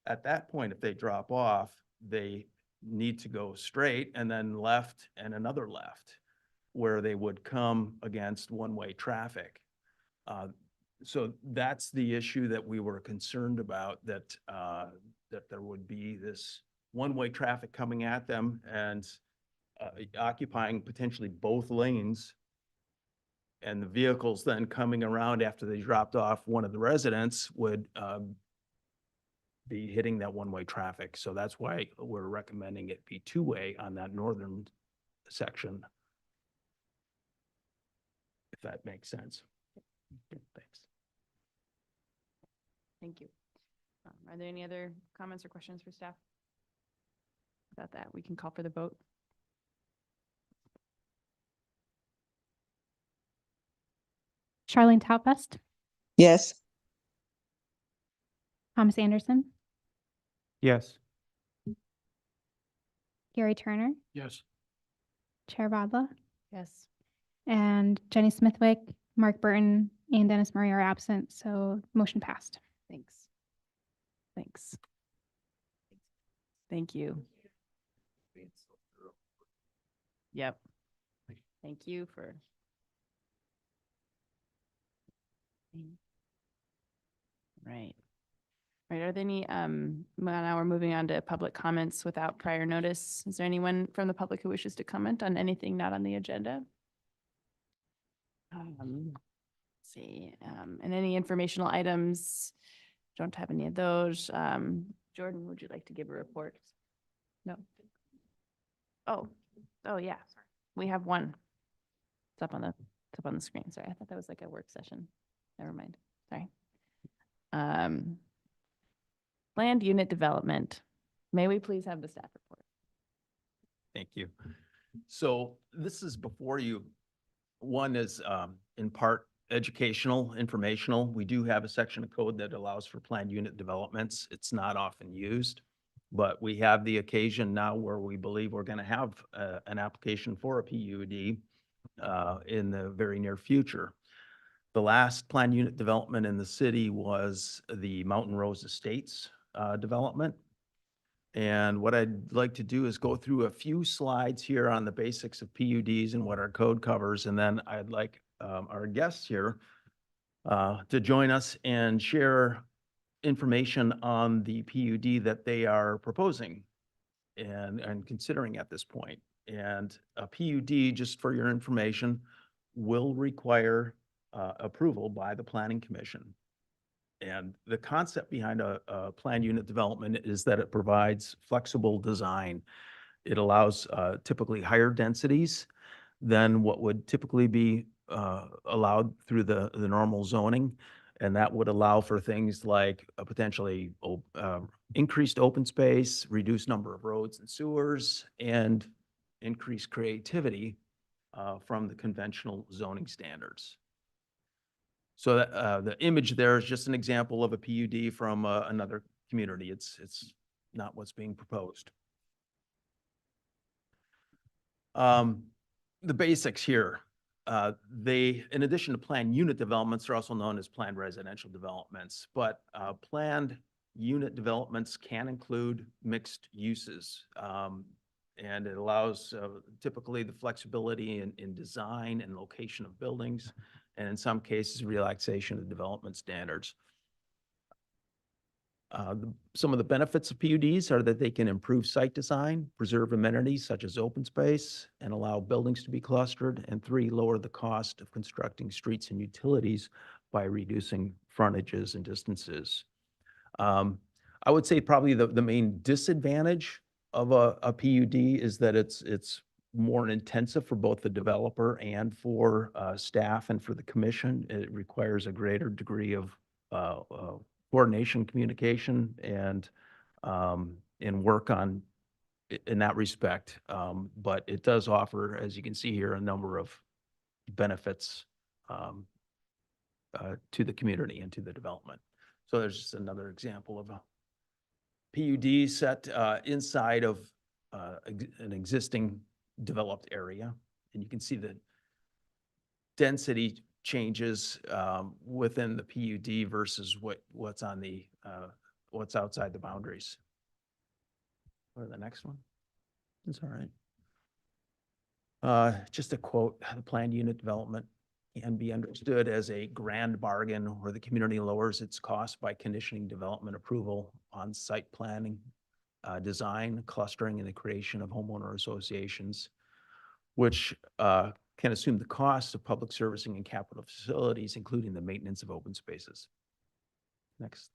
At that point, if they drop off, they need to go straight and then left and another left, where they would come against one-way traffic. So that's the issue that we were concerned about, that there would be this one-way traffic coming at them and occupying potentially both lanes. And the vehicles then coming around after they dropped off one of the residents would be hitting that one-way traffic. So that's why we're recommending it be two-way on that northern section. If that makes sense. Thanks. Thank you. Are there any other comments or questions for staff about that? We can call for the vote. Charlene Tautbest, Yes. Thomas Anderson, Yes. Gary Turner, Yes. Chair Vadla, Yes. and Jenny Smithwick, Mark Burton, and Dennis Murray are absent, so motion passed. Thanks. Thanks. Thank you. Yep. Thank you for. Right. Right, are there any, now we're moving on to public comments without prior notice. Is there anyone from the public who wishes to comment on anything not on the agenda? Let's see, and any informational items? Don't have any of those. Jordan, would you like to give a report? No. Oh, yeah, we have one. It's up on the screen. Sorry, I thought that was like a work session. Never mind. Sorry. Planned unit development. May we please have the staff report? Thank you. So this is before you. One is in part educational, informational. We do have a section of code that allows for planned unit developments. It's not often used, but we have the occasion now where we believe we're going to have an application for a PUD in the very near future. The last planned unit development in the city was the Mountain Rose Estates development. And what I'd like to do is go through a few slides here on the basics of PUDs and what our code covers. And then I'd like our guests here to join us and share information on the PUD that they are proposing and considering at this point. And a PUD, just for your information, will require approval by the Planning Commission. And the concept behind a planned unit development is that it provides flexible design. It allows typically higher densities than what would typically be allowed through the normal zoning. And that would allow for things like a potentially increased open space, reduced number of roads and sewers, and increased creativity from the conventional zoning standards. So the image there is just an example of a PUD from another community. It's not what's being proposed. The basics here. In addition to planned unit developments, are also known as planned residential developments, but planned unit developments can include mixed uses. And it allows typically the flexibility in design and location of buildings, and in some cases, relaxation of development standards. Some of the benefits of PUDs are that they can improve site design, preserve amenities such as open space, and allow buildings to be clustered. And 3, lower the cost of constructing streets and utilities by reducing frontages and distances. I would say probably the main disadvantage of a PUD is that it's more intensive for both the developer and for staff and for the commission. It requires a greater degree of coordination, communication, and work on in that respect. But it does offer, as you can see here, a number of benefits to the community and to the development. So there's just another example of a PUD set inside of an existing developed area. And you can see the density changes within the PUD versus what's on the what's outside the boundaries. Or the next one. That's all right. Just a quote: the planned unit development can be understood as a grand bargain where the community lowers its cost by conditioning development approval on site planning, design, clustering, and the creation of homeowner associations, which can assume the costs of public servicing and capital facilities, including the maintenance of open spaces. Next.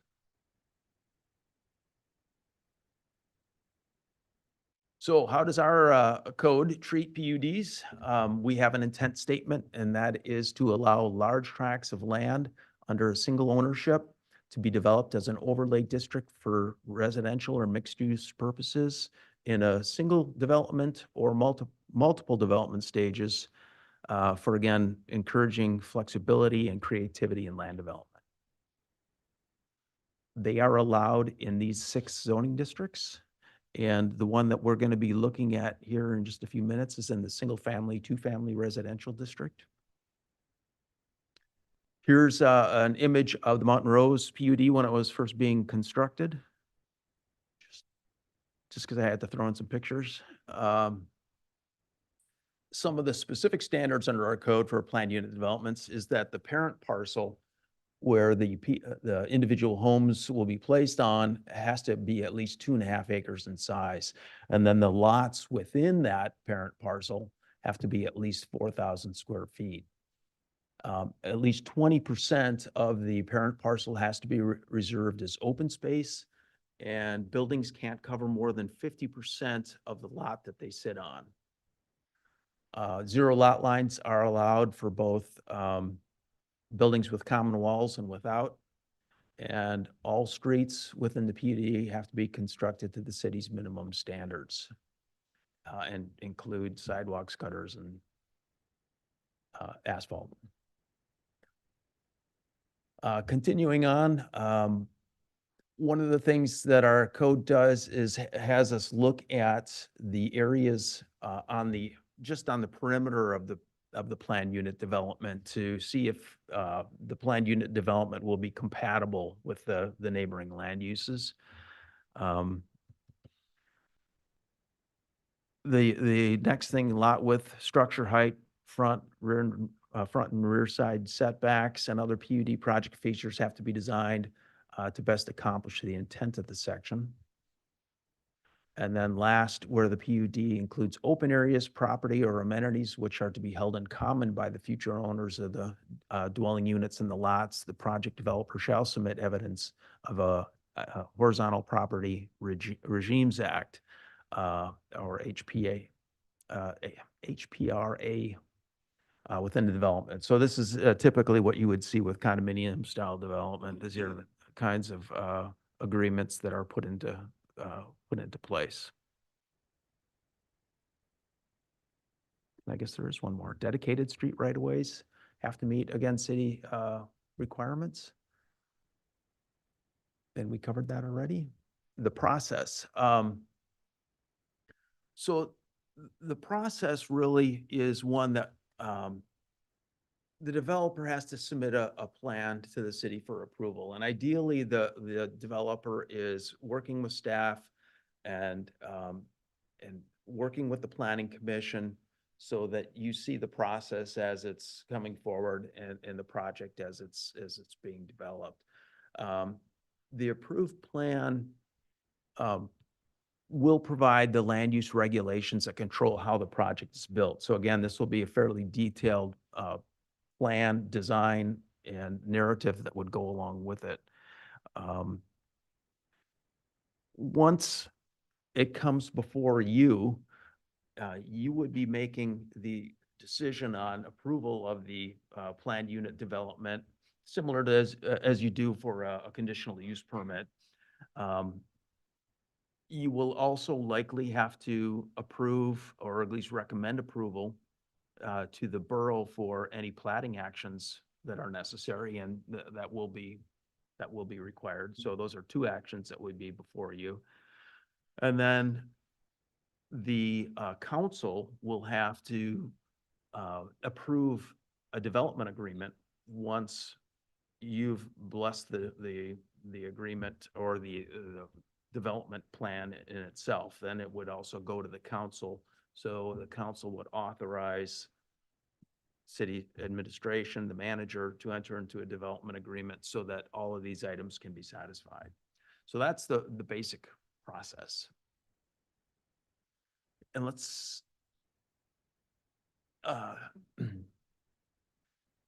So how does our code treat PUDs? We have an intent statement, and that is to allow large tracts of land under a single ownership to be developed as an overlay district for residential or mixed-use purposes in a single development or multiple development stages for, again, encouraging flexibility and creativity in land development. They are allowed in these 6 zoning districts. And the one that we're going to be looking at here in just a few minutes is in the single-family, 2-family residential district. Here's an image of the Mountain Rose PUD when it was first being constructed. Just because I had to throw in some pictures. Some of the specific standards under our code for planned unit developments is that the parent parcel where the individual homes will be placed on has to be at least 2.5 acres in size. And then the lots within that parent parcel have to be at least 4,000 square feet. At least 20% of the parent parcel has to be reserved as open space, and buildings can't cover more than 50% of the lot that they sit on. Zero lot lines are allowed for both buildings with common walls and without. And all streets within the PUD have to be constructed to the city's minimum standards and include sidewalks, gutters, and asphalt. Continuing on, one of the things that our code does is has us look at the areas just on the perimeter of the planned unit development to see if the planned unit development will be compatible with the neighboring land uses. The next thing, lot width, structure height, front and rear side setbacks, and other PUD project features have to be designed to best accomplish the intent of the section. And then last, where the PUD includes open areas, property, or amenities which are to be held in common by the future owners of the dwelling units and the lots, the project developer shall submit evidence of a Horizontal Property Regimes Act, or HPRA, within the development. So this is typically what you would see with condominium style development. These are the kinds of agreements that are put into place. I guess there is one more. Dedicated street right-of-ways have to meet, again, city requirements. And we covered that already. The process. So the process really is one that the developer has to submit a plan to the city for approval. And ideally, the developer is working with staff and working with the planning commission so that you see the process as it's coming forward and the project as it's being developed. The approved plan will provide the land use regulations that control how the project is built. So again, this will be a fairly detailed plan, design, and narrative that would go along with it. Once it comes before you, you would be making the decision on approval of the planned unit development, similar to as you do for a conditional use permit. You will also likely have to approve, or at least recommend approval to the borough for any platting actions that are necessary, and that will be required. So those are two actions that would be before you. And then the council will have to approve a development agreement once you've blessed the agreement or the development plan in itself. Then it would also go to the council. So the council would authorize city administration, the manager, to enter into a development agreement so that all of these items can be satisfied. So that's the basic process. And let's,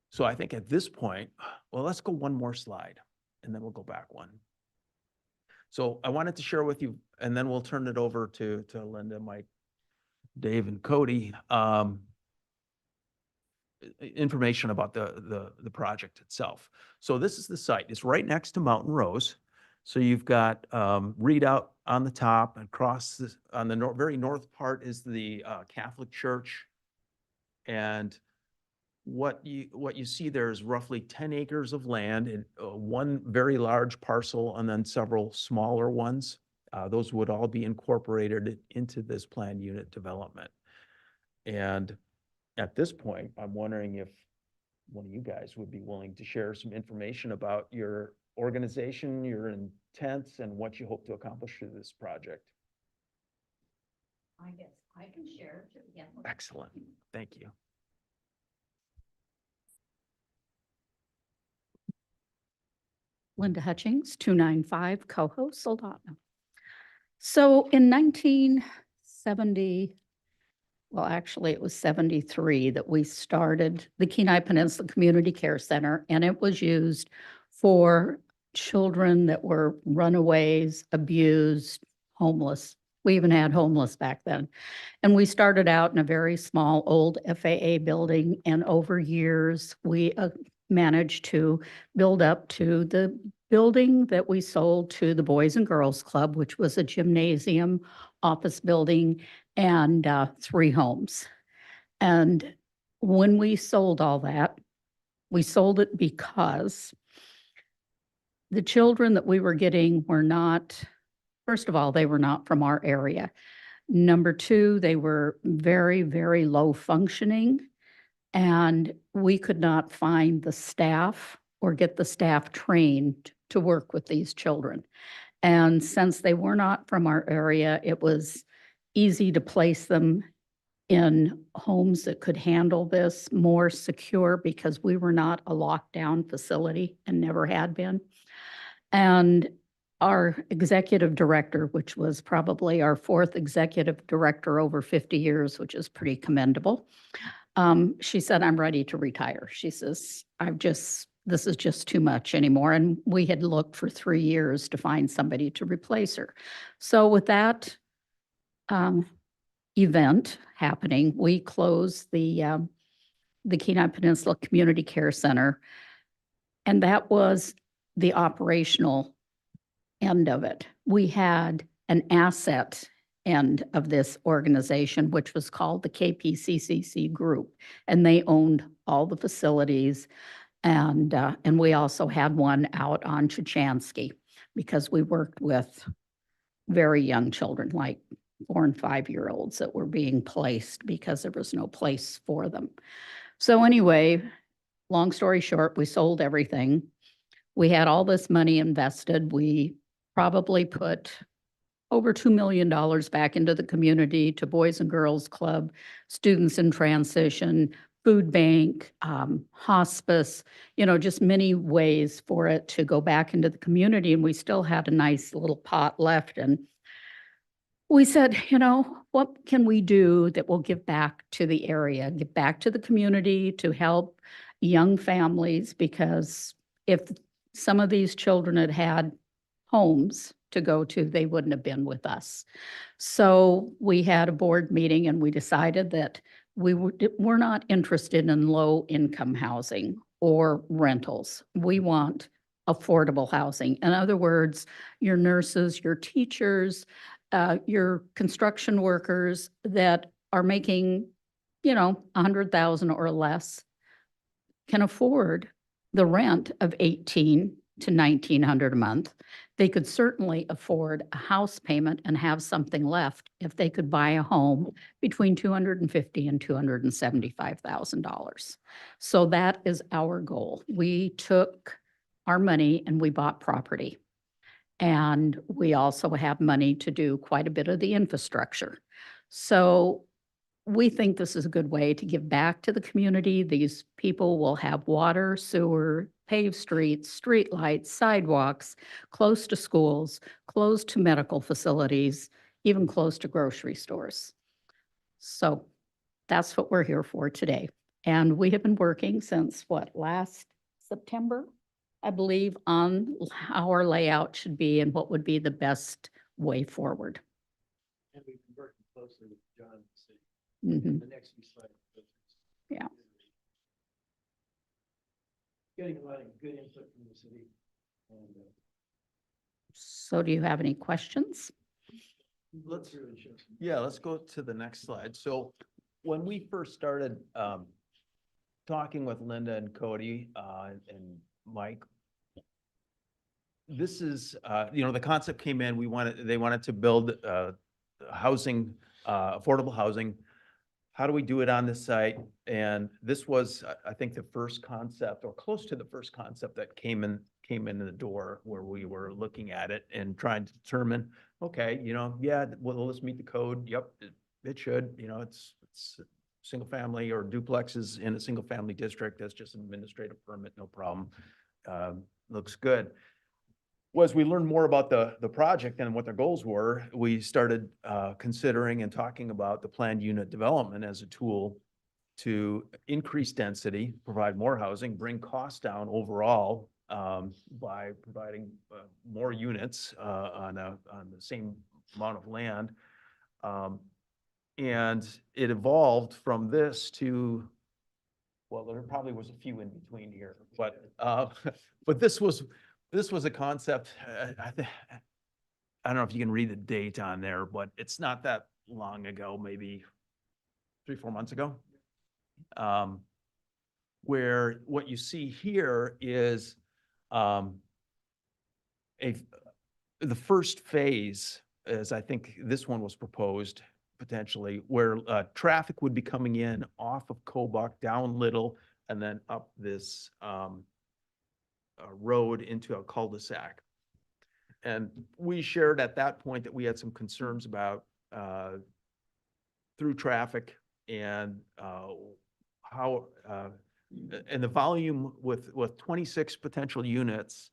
so I think at this point, well, let's go one more slide and then we'll go back one. So I wanted to share with you, and then we'll turn it over to Linda, Mike, Dave, and Cody, information about the project itself. So this is the site. It's right next to Mountain Rose. So you've got Redoubt on the top, and across on the very north part is the Catholic Church. And what you see there is roughly 10 acres of land and one very large parcel and then several smaller ones. Those would all be incorporated into this planned unit development. And at this point, I'm wondering if one of you guys would be willing to share some information about your organization, your intents, and what you hope to accomplish through this project. I guess I can share. Yeah. Excellent. Thank you. Linda Hutchings, 295 Coho, Soldotna. So in 1970, well, actually it was 73 that we started the Kenai Peninsula Community Care Center, and it was used for children that were runaways, abused, homeless. We even had homeless back then. And we started out in a very small old FAA building, and over years, we managed to build up to the building that we sold to the Boys and Girls Club, which was a gymnasium, office building, and 3 homes. And when we sold all that, we sold it because the children that we were getting were not, first of all, they were not from our area. Number 2, they were very, very low functioning, and we could not find the staff or get the staff trained to work with these children. And since they were not from our area, it was easy to place them in homes that could handle this more secure, because we were not a lockdown facility and never had been. And our executive director, which was probably our 4th executive director over 50 years, which is pretty commendable, she said, "I'm ready to retire." She says, this is just too much anymore. And we had looked for 3 years to find somebody to replace her. So with that event happening, we closed the Kenai Peninsula Community Care Center. And that was the operational end of it. We had an asset end of this organization, which was called the KPCCC Group, and they owned all the facilities. And we also had one out on Chuchansky, because we worked with very young children, like 4 and 5-year-olds that were being placed because there was no place for them. So anyway, long story short, we sold everything. We had all this money invested. We probably put over $2 million back into the community, to Boys and Girls Club, Students in Transition, food bank, hospice, just many ways for it to go back into the community. And we still had a nice little pot left. And we said, what can we do that will give back to the area, give back to the community, to help young families? Because if some of these children had had homes to go to, they wouldn't have been with us. So we had a board meeting, and we decided that we're not interested in low-income housing or rentals. We want affordable housing. In other words, your nurses, your teachers, your construction workers that are making, $100,000 or less can afford the rent of $1,800 to $1,900 a month. They could certainly afford a house payment and have something left if they could buy a home between $250,000 and $275,000. So that is our goal. We took our money and we bought property. And we also have money to do quite a bit of the infrastructure. So we think this is a good way to give back to the community. These people will have water, sewer, paved streets, street lights, sidewalks, close to schools, close to medical facilities, even close to grocery stores. So that's what we're here for today. And we have been working since last September, I believe, on how our layout should be and what would be the best way forward. And we've been working closely with John. Mhm. The next few slides. Yeah. Getting a lot of good input from the city. And So do you have any questions? Let's go to the next slide. So when we first started talking with Linda and Cody and Mike, this is, the concept came in, they wanted to build housing, affordable housing. How do we do it on this site? And this was, I think, the first concept, or close to the first concept, that came in the door, where we were looking at it and trying to determine, okay, will this meet the code? Yep, it should. It's single family or duplexes in a single family district. That's just an administrative permit, no problem. Looks good. Well, as we learned more about the project and what their goals were, we started considering and talking about the planned unit development as a tool to increase density, provide more housing, bring costs down overall by providing more units on the same amount of land. And it evolved from this to, well, there probably was a few in between here, but this was a concept, I don't know if you can read the date on there, but it's not that long ago, maybe 3-4 months ago. Where what you see here is the first phase, as I think this one was proposed potentially, where traffic would be coming in off of Kobuk, down Little, and then up this road into a cul-de-sac. And we shared at that point that we had some concerns about through traffic and how and the volume with 26 potential units,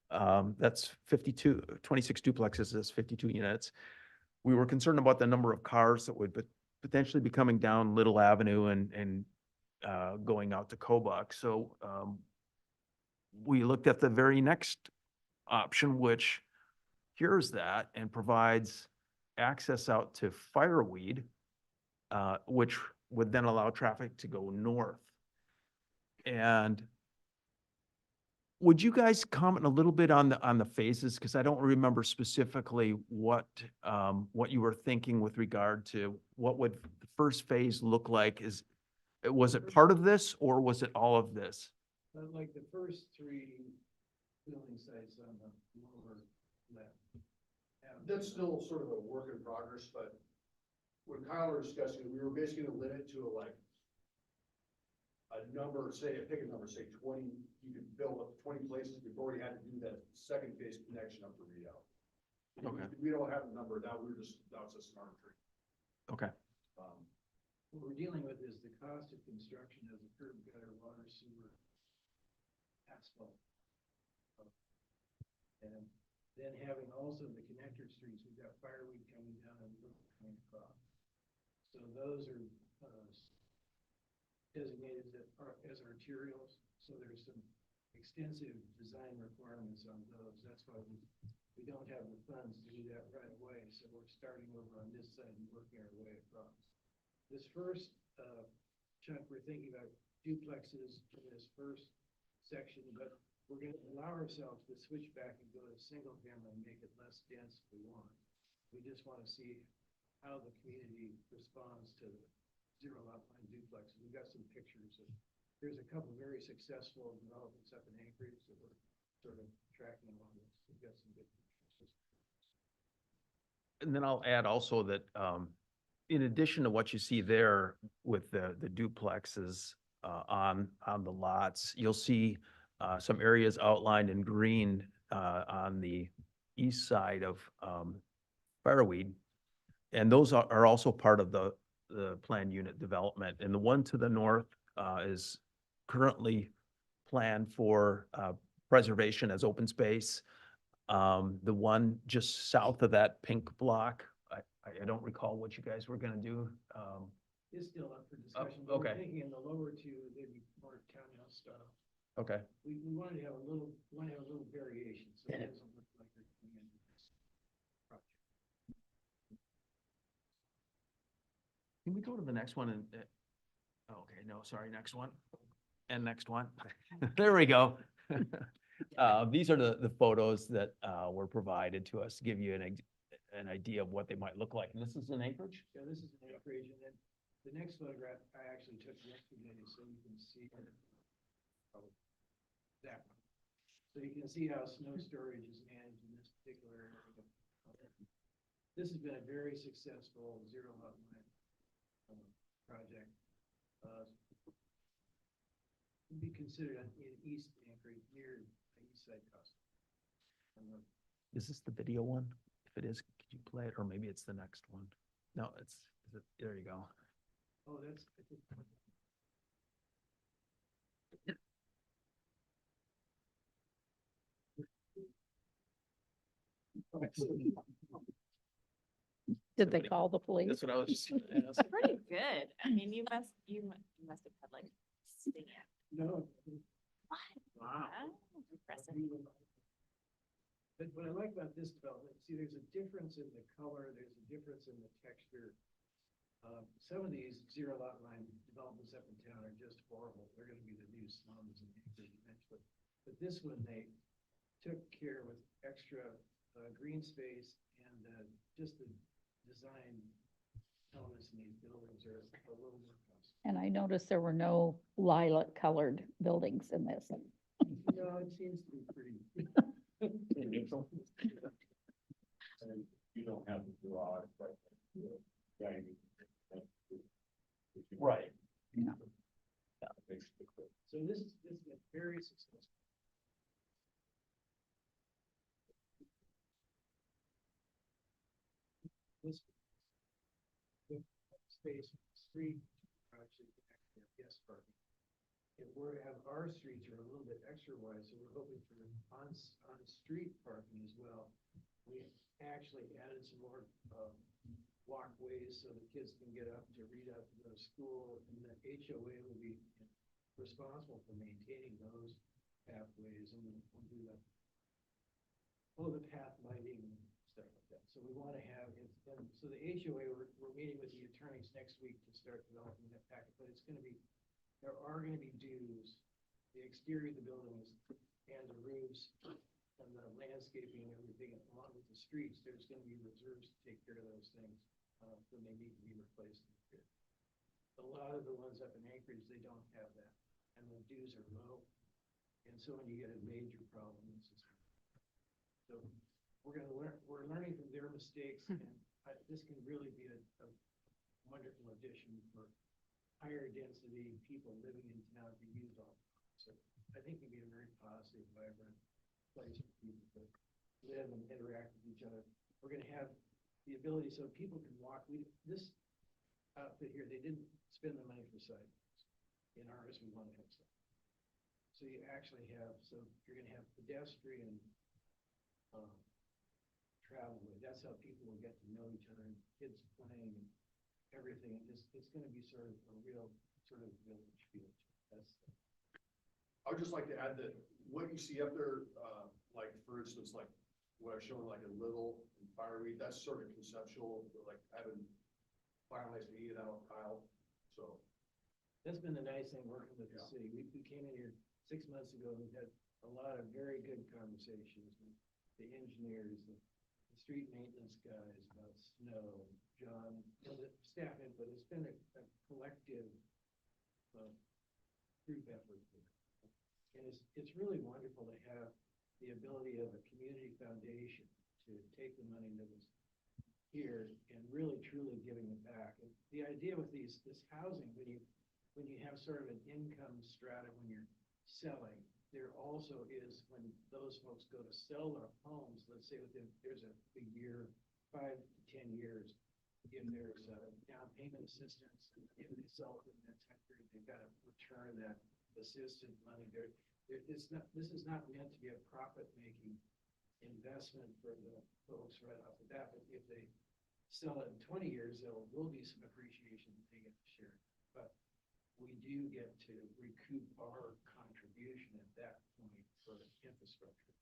that's 26 duplexes, that's 52 units. We were concerned about the number of cars that would potentially be coming down Little Avenue and going out to Kobuk. So we looked at the very next option, which cures that and provides access out to Fireweed, which would then allow traffic to go north. And would you guys comment a little bit on the phases? Because I don't remember specifically what you were thinking with regard to what would the first phase look like. Was it part of this or was it all of this? Like the first 3 building sites on the lower left. That's still sort of a work in progress, but when Kyle was discussing, we were basically gonna limit to a number, pick a number, say 20, you could build up 20 places before you had to do that second phase connection up to Rio. Okay. We don't have a number now, that's just an arbitrary. Okay. What we're dealing with is the cost of construction of the curb gutter, water, sewer, asphalt. And then having also the connector streets, we've got Fireweed coming down and coming across. So those are designated as arterials. So there's some extensive design requirements on those. That's why we don't have the funds to do that right away. So we're starting over on this side and working our way across. This first chunk, we're thinking about duplexes in this first section, but we're going to allow ourselves to switch back and go to single family and make it less dense if we want. We just want to see how the community responds to the zero lot line duplexes. We've got some pictures of, there's a couple very successful developments up in Anchorage that we're sort of tracking along this. We've got some good pictures. And then I'll add also that in addition to what you see there with the duplexes on the lots, you'll see some areas outlined in green on the east side of Fireweed. And those are also part of the planned unit development. And the one to the north is currently planned for preservation as open space. The one just south of that pink block, I don't recall what you guys were gonna do. It's still up for discussion. But okay. We're thinking in the lower 2, they'd be more townhouse style. Okay. We wanted to have a little variation, so it doesn't look like they're coming into this project. Can we go to the next one and, okay, no, sorry, next one. And next one. There we go. These are the photos that were provided to us to give you an idea of what they might look like. And this is in Anchorage? Yeah, this is an Anchorage, and then the next photograph I actually took yesterday, so you can see that one. So you can see how snow storage is managed in this particular area. This has been a very successful zero lot line project. Would be considered in East Anchorage near the east side coast. Is this the video one? If it is, could you play it? Or maybe it's the next one. No, there you go. Oh, that's. Did they call the police? That's what I was just gonna ask. Pretty good. I mean, you must have had like stand. No. What? Wow. Impressive. But what I like about this development, see, there's a difference in the color, there's a difference in the texture. Some of these zero lot line developments up in town are just horrible. They're gonna be the new slums and eventually. But this one, they took care with extra green space and just the design elements in these buildings are a little more custom. And I noticed there were no lilac colored buildings in this. No, it seems to be pretty. And you don't have the garage, but. Right. So this has been very successful. This space, street, actually, yes, parking. If we're to have our streets are a little bit extra wide, so we're hoping for on-street parking as well. We actually added some more, walkways so the kids can get up to read up to go to school, and the HOA will be responsible for maintaining those pathways, and we'll do the path lighting and stuff like that. So we want to have it, and so the HOA, we're meeting with the attorneys next week to start developing that packet, but it's going to be, there are going to be dues, the exterior of the buildings and the roofs and the landscaping and everything along with the streets. There's going to be reserves to take care of those things when they need to be replaced. A lot of the ones up in Anchorage, they don't have that, and the dues are low. And so when you get a major problem, it's just, so we're learning from their mistakes, and this can really be a wonderful addition for higher density people living in town to use all. So I think it'd be a very positive, vibrant place for people to live and interact with each other. We're going to have the ability so people can walk. This outfit here, they didn't spend the money for sidewalks. In ours, we want to have sidewalks. So you actually have, so you're going to have pedestrian travelway. That's how people will get to know each other, and kids playing and everything. It's going to be sort of a real sort of village feel. I would just like to add that what you see up there, like for instance, like what I've shown, like a little and fireweed, that's sort of conceptual, like I haven't finalized any of that with Kyle. So That's been the nice thing working with the city. We came in here 6 months ago, and we've had a lot of very good conversations with the engineers, the street maintenance guys about snow, John, the staff input. It's been a collective group effort. And it's really wonderful to have the ability of a community foundation to take the money that was here and really truly giving it back. And the idea with this housing, when you have sort of an income strata when you're selling, there also is when those folks go to sell their homes, let's say there's a year, 5 to 10 years, if there's a down payment assistance, if they sell it in that time period, they've got to return that assisted money. This is not meant to be a profit-making investment for the folks right off the bat, but if they sell it in 20 years, there will be some appreciation that they get to share. But we do get to recoup our contribution at that point for infrastructure.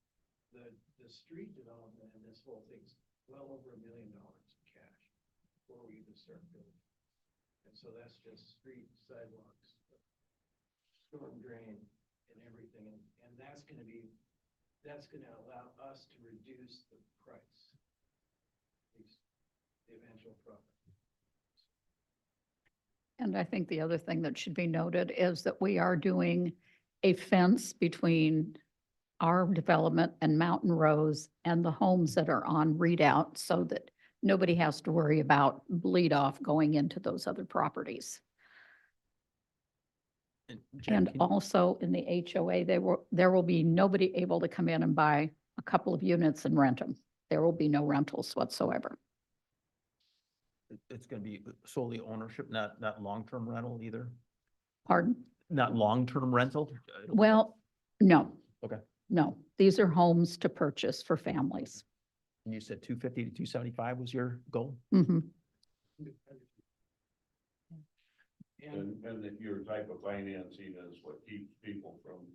The street development and this whole thing's well over $1 million in cash before we even start building. And so that's just street, sidewalks, storm drain, and everything. And that's going to allow us to reduce the price, the eventual profit. And I think the other thing that should be noted is that we are doing a fence between our development and Mountain Rose and the homes that are on Redoubt so that nobody has to worry about bleed off going into those other properties. And Jen, And also in the HOA, there will be nobody able to come in and buy a couple of units and rent them. There will be no rentals whatsoever. it's going to be solely ownership, not long-term rental either? Pardon? Not long-term rental? Well, no. Okay. No, these are homes to purchase for families. And you said 250 to 275 was your goal? Mhm. And that your type of financing is what keeps people from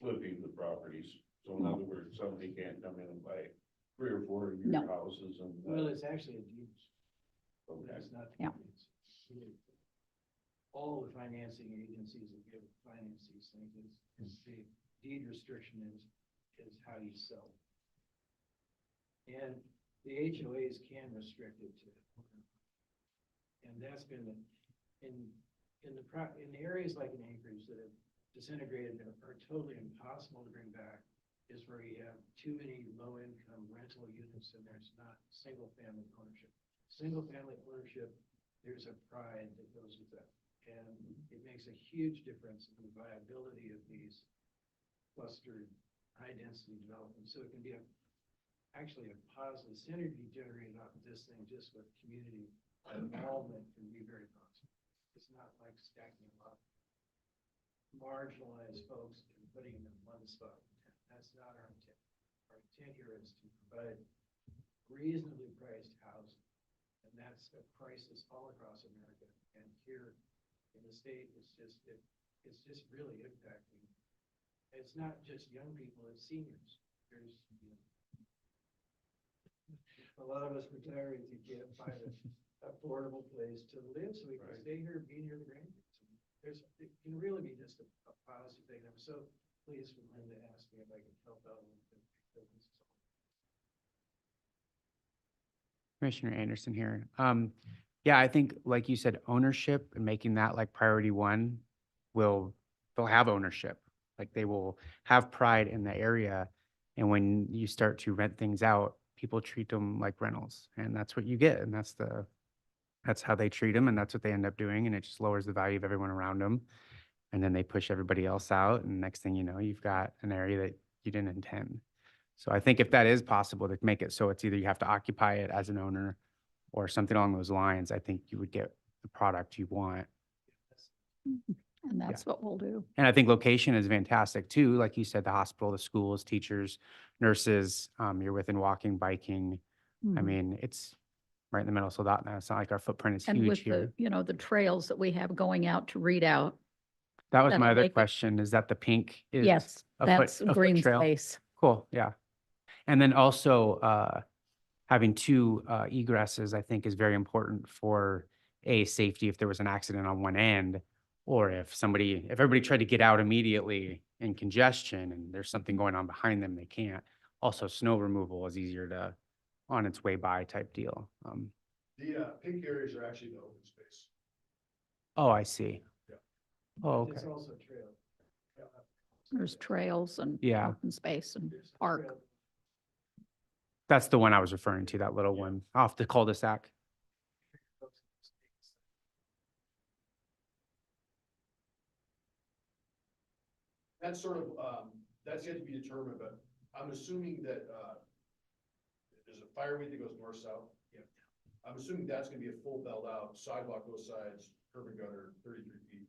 flipping the properties. So in other words, somebody can't come in and buy 3 or 4 of your No. houses and. Well, it's actually a deed. Okay. It's not. Yeah. All the financing agencies that give finance these things is the deed restriction is how you sell. And the HOAs can restrict it to. And that's been in the areas like in Anchorage that have disintegrated and are totally impossible to bring back is where you have too many low-income rental units and there's not single-family ownership. Single-family ownership, there's a pride that goes with that. And it makes a huge difference in the viability of these clustered, high-density developments. So it can be actually a positive synergy generated off of this thing, just with community involvement can be very positive. It's not like stacking them up, marginalized folks and putting them in one spot. That's not our intent. Our intent here is to provide reasonably priced housing. And that's a crisis all across America. And here in the state, it's just really impacting. It's not just young people, it's seniors. There's, a lot of us retirees, you can't find an affordable place to live, so we can stay here, be near the grandkids. It can really be just a positive thing. I'm so pleased with Linda asked me if I could help out a little bit. Commissioner Anderson here. Yeah, I think, like you said, ownership and making that like priority one they'll have ownership. Like they will have pride in the area. And when you start to rent things out, people treat them like rentals, and that's what you get. And that's how they treat them. And that's what they end up doing. And it just lowers the value of everyone around them. And then they push everybody else out. And next thing you know, you've got an area that you didn't intend. So I think if that is possible to make it so it's either you have to occupy it as an owner or something along those lines, I think you would get the product you want. And that's what we'll do. And I think location is fantastic too. Like you said, the hospital, the schools, teachers, nurses, you're within walking, biking. I Mhm. mean, it's right in the middle of Soldotna. It's not like our footprint is And huge with here. the trails that we have going out to read out. That was that'll my other make it- question, is that the pink is Yes, a that's foot green trail? space. Cool, yeah. And then also having 2 egresses, I think is very important for safety if there was an accident on one end, or if everybody tried to get out immediately in congestion and there's something going on behind them, they can't. Also, snow removal is easier on its way by type deal. The pink areas are actually the open space. Oh, I see. Yeah. Oh, okay. It's also a trail. There's trails and Yeah. open space and There's a park. trail. That's the one I was referring to, that little one off the cul-de-sac. That's sort of, that's yet to be determined, but I'm assuming that, there's a fireway that goes north-south. Yeah. I'm assuming that's gonna be a full belt out, sidewalk both sides, curb and gutter, 33 feet.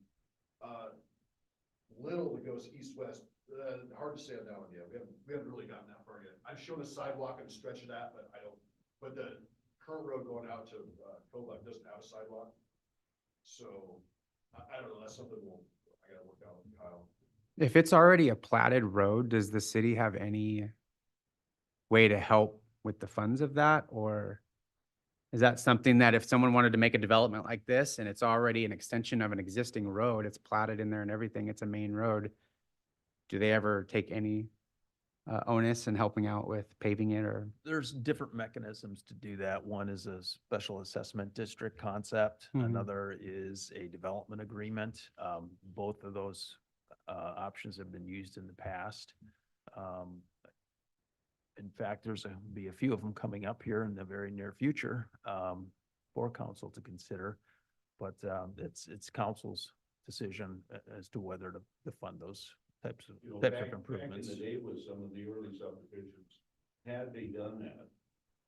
Little that goes east-west, hard to say on that one yet. We haven't really gotten that far yet. I've shown a sidewalk and a stretch of that, but the current road going out to, Kovak doesn't have a sidewalk. So, I don't know, that's something I gotta work out with Kyle. If it's already a platted road, does the city have any way to help with the funds of that? Or is that something that if someone wanted to make a development like this and it's already an extension of an existing road, it's platted in there and everything, it's a main road, do they ever take any onus in helping out with paving it? Or There's different mechanisms to do that. One is a special assessment district concept. Mhm. Another is a development agreement. Both of those options have been used in the past. In fact, be a few of them coming up here in the very near future for council to consider. But it's council's decision as to whether to fund those types of improvements. Back in the day with some of the early subdivisions, had they done that,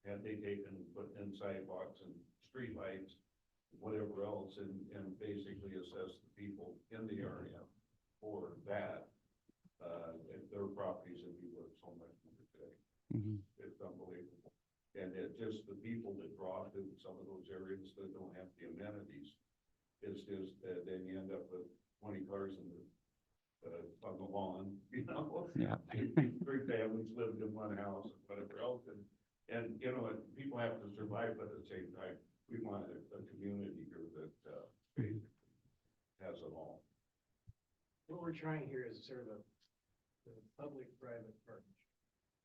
had they put in sidewalks and streetlights, whatever else, and basically assessed the people in the area for that, if their properties would be worth so much more today. Mhm. It's unbelievable. just the people that drop in some of those areas that don't have the amenities. It's just that then you end up with 20 cars in the, on the lawn, you know? Yeah. Three families living in one house, and whatever else, and, you know, and people have to survive, but at the same time, we want a community here that, has it all. What we're trying here is sort of a public-private partnership.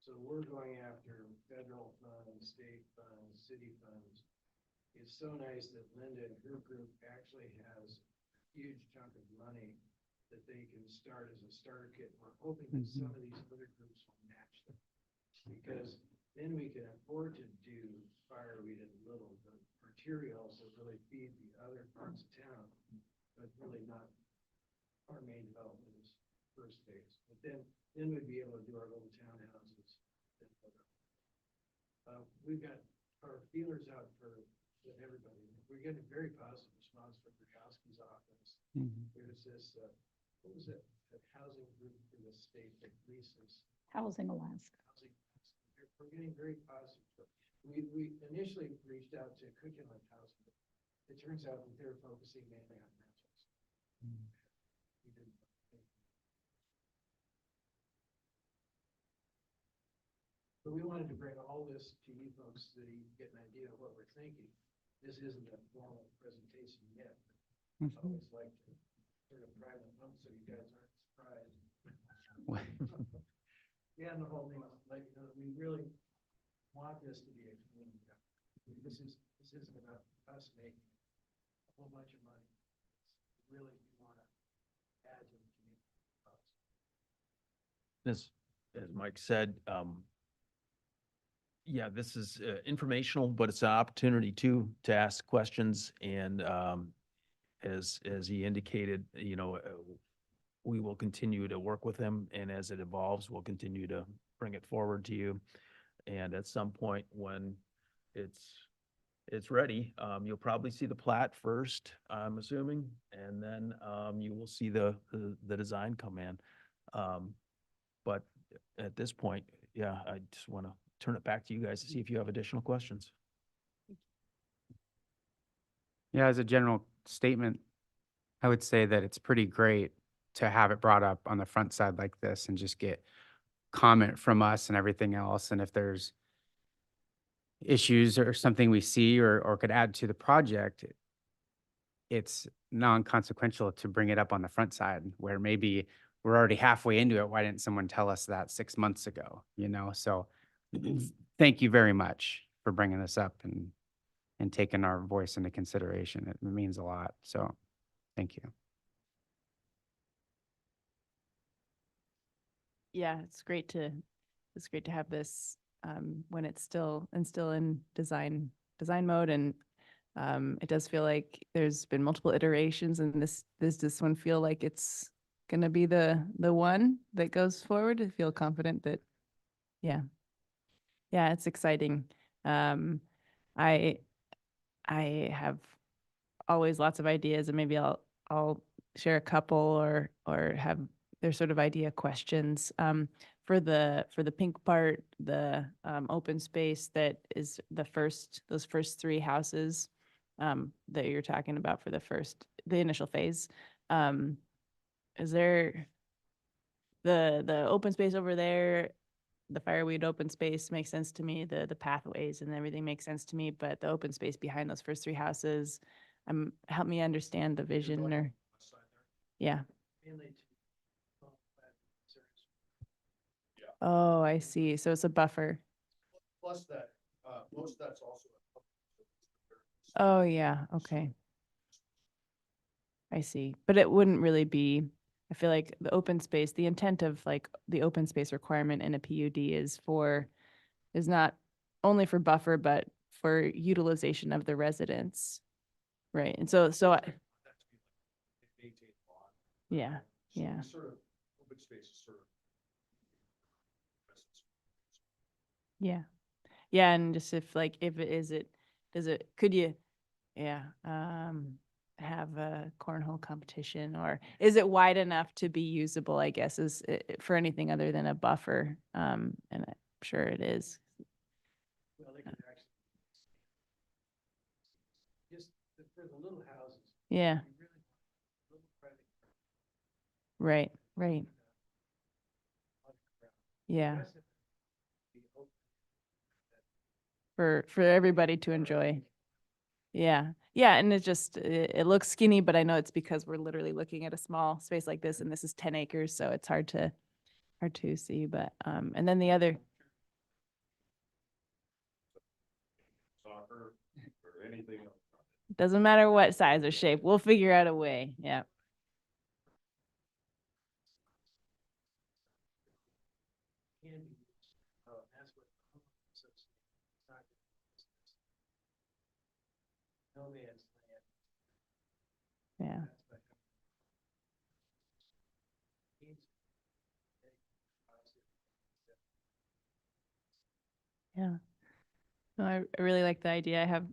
So we're going after federal funds, state funds, city funds. It's so nice that Linda and her group actually has a huge chunk of money that they can start as a starter kit. We're hoping that some of these other groups will match them. Because then we can afford to do fireweed and little, the materials that really feed the other parts of town, but really not our main development is first phase. But then we'd be able to do our little townhouses. We've got our feelers out for everybody. We're getting a very positive response from Bukowski's office. There's this, what was it? That housing group for the state that leases Housing Alaska. housing. We're getting very positive. We initially reached out to Cook Inlet Housing. It turns out that they're focusing mainly on rentals. We didn't. But we wanted to bring all this to you folks so that you get an idea of what we're thinking. This isn't a formal presentation yet. I always like to sort of prime the pump so you guys aren't surprised. Yeah, and the whole thing, like, you know, we really want this to be a community. This isn't about us making a whole bunch of money. It's really, we want to add to the community. As Mike said, yeah, this is informational, but it's an opportunity to ask questions. And as he indicated, you know, we will continue to work with him, and as it evolves, we'll continue to bring it forward to you. And at some point when it's ready, you'll probably see the plat first, I'm assuming, and then you will see the design come in. But at this point, yeah, I just want to turn it back to you guys to see if you have additional questions. Yeah, as a general statement, I would say that it's pretty great to have it brought up on the front side like this and just get comment from us and everything else. And if there's issues or something we see or could add to the project, it's non-consequential to bring it up on the front side where maybe we're already halfway into it. Why didn't someone tell us that 6 months ago? You know, so thank you very much for bringing this up and taking our voice into consideration. It means a lot. So thank you. Yeah, it's great to have this when it's still in design mode, and it does feel like there's been multiple iterations, and this one feel like it's gonna be the one that goes forward. I feel confident that, yeah, it's exciting. I have always lots of ideas, and maybe I'll share a couple or have their sort of idea questions. For the pink part, the open space that is those first three houses that you're talking about for the initial phase. Is there the open space over there? The fireweed open space makes sense to me. The pathways and everything makes sense to me, but the open space behind those first three houses, help me understand the vision or, yeah. Mainly to Oh, I see. So it's a buffer. Plus that, most of that's also. Oh, yeah. Okay. I see. But it wouldn't really be, I feel like the open space, the intent of like the open space requirement in a PUD is not only for buffer, but for utilization of the residents. Right. And so, yeah, yeah. Sort of, open space is sort of. Yeah. Yeah. And just could you, yeah, have a cornhole competition, or is it wide enough to be usable, I guess, is for anything other than a buffer? And I'm sure it is. Well, they could actually For the little houses. Yeah, you really want little private right, right. Yeah, rest of it be open. for everybody to enjoy. Yeah, yeah, and it looks skinny, but I know it's because we're literally looking at a small space like this, and this is 10 acres, so it's hard to see, but, and then the other, Soccer or anything else. doesn't matter what size or shape, we'll figure out a way, yeah. Can be used. That's what the homeowners association, it's not just business. No man's land. Yeah. That's what needs to be positive. Yeah. No, I really like the idea. I have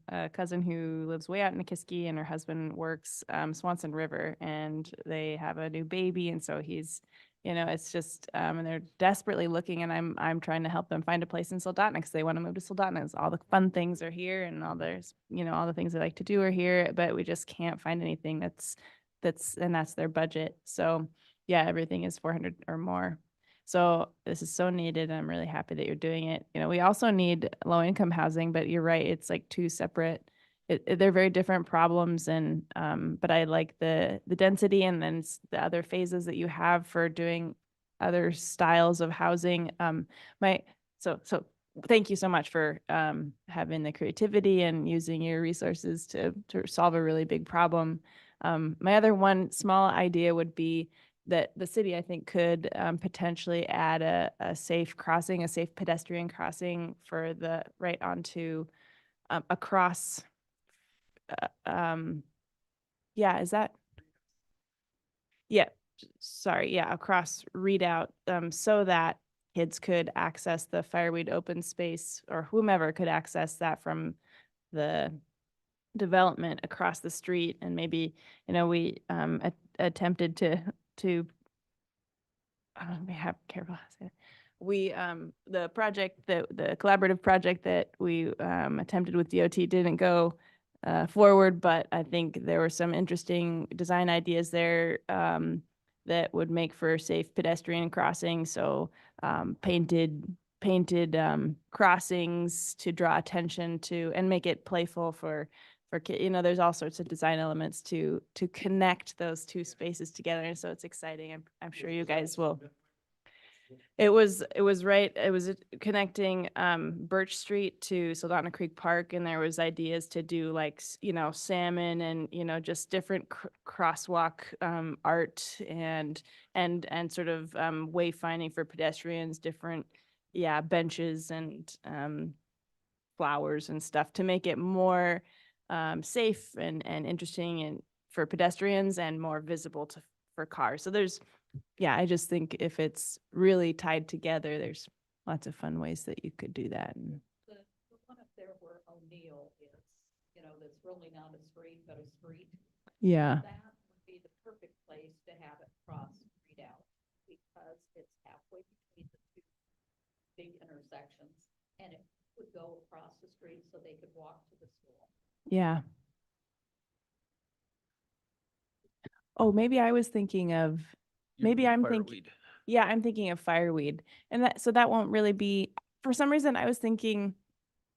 a cousin who lives way out in Nikiski, and her husband works Swanson River, and they have a new baby, and so he's, it's just and they're desperately looking, and I'm trying to help them find a place in Soldotna because they want to move to Soldotna. All the fun things are here, and all all the things they like to do are here, but we just can't find anything that's their budget. So yeah, everything is 400 or more. So this is so needed. I'm really happy that you're doing it. We also need low income housing, but you're right. It's like two separate, they're very different problems. And, but I like the density and then the other phases that you have for doing other styles of housing. So thank you so much for, having the creativity and using your resources to solve a really big problem. My other one small idea would be that the city, I think, could potentially add a safe crossing, a safe pedestrian crossing for the right onto across. Yeah, is that? Yeah, sorry. Yeah, across Readout, so that kids could access the Fireweed open space, or whomever could access that from the development across the street. And maybe, we attempted to we have careful. how to say it. We the collaborative project that we attempted with DOT didn't go forward, but I think there were some interesting design ideas there that would make for safe pedestrian crossing. So painted crossings to draw attention to and make it playful for kids. There's all sorts of design elements to connect those two spaces together, and so it's exciting. I'm sure you guys will. It was right. It was connecting Birch Street to Soldotna Creek Park, and there was ideas to do like salmon and just different crosswalk art and sort of wayfinding for pedestrians, different benches and flowers and stuff to make it more safe and interesting and for pedestrians and more visible for cars. So I just think if it's really tied together, there's lots of fun ways that you could do that. And The one up there where O'Neill is, that's really not a street, but a street. yeah, That would be the perfect place to have it cross Readout because it's halfway between the two big intersections and it would go across the street so they could walk to the school. yeah. Oh, maybe I was thinking of, maybe I'm thinking, I'm thinking of fireweed. And that won't really be, for some reason, I was thinking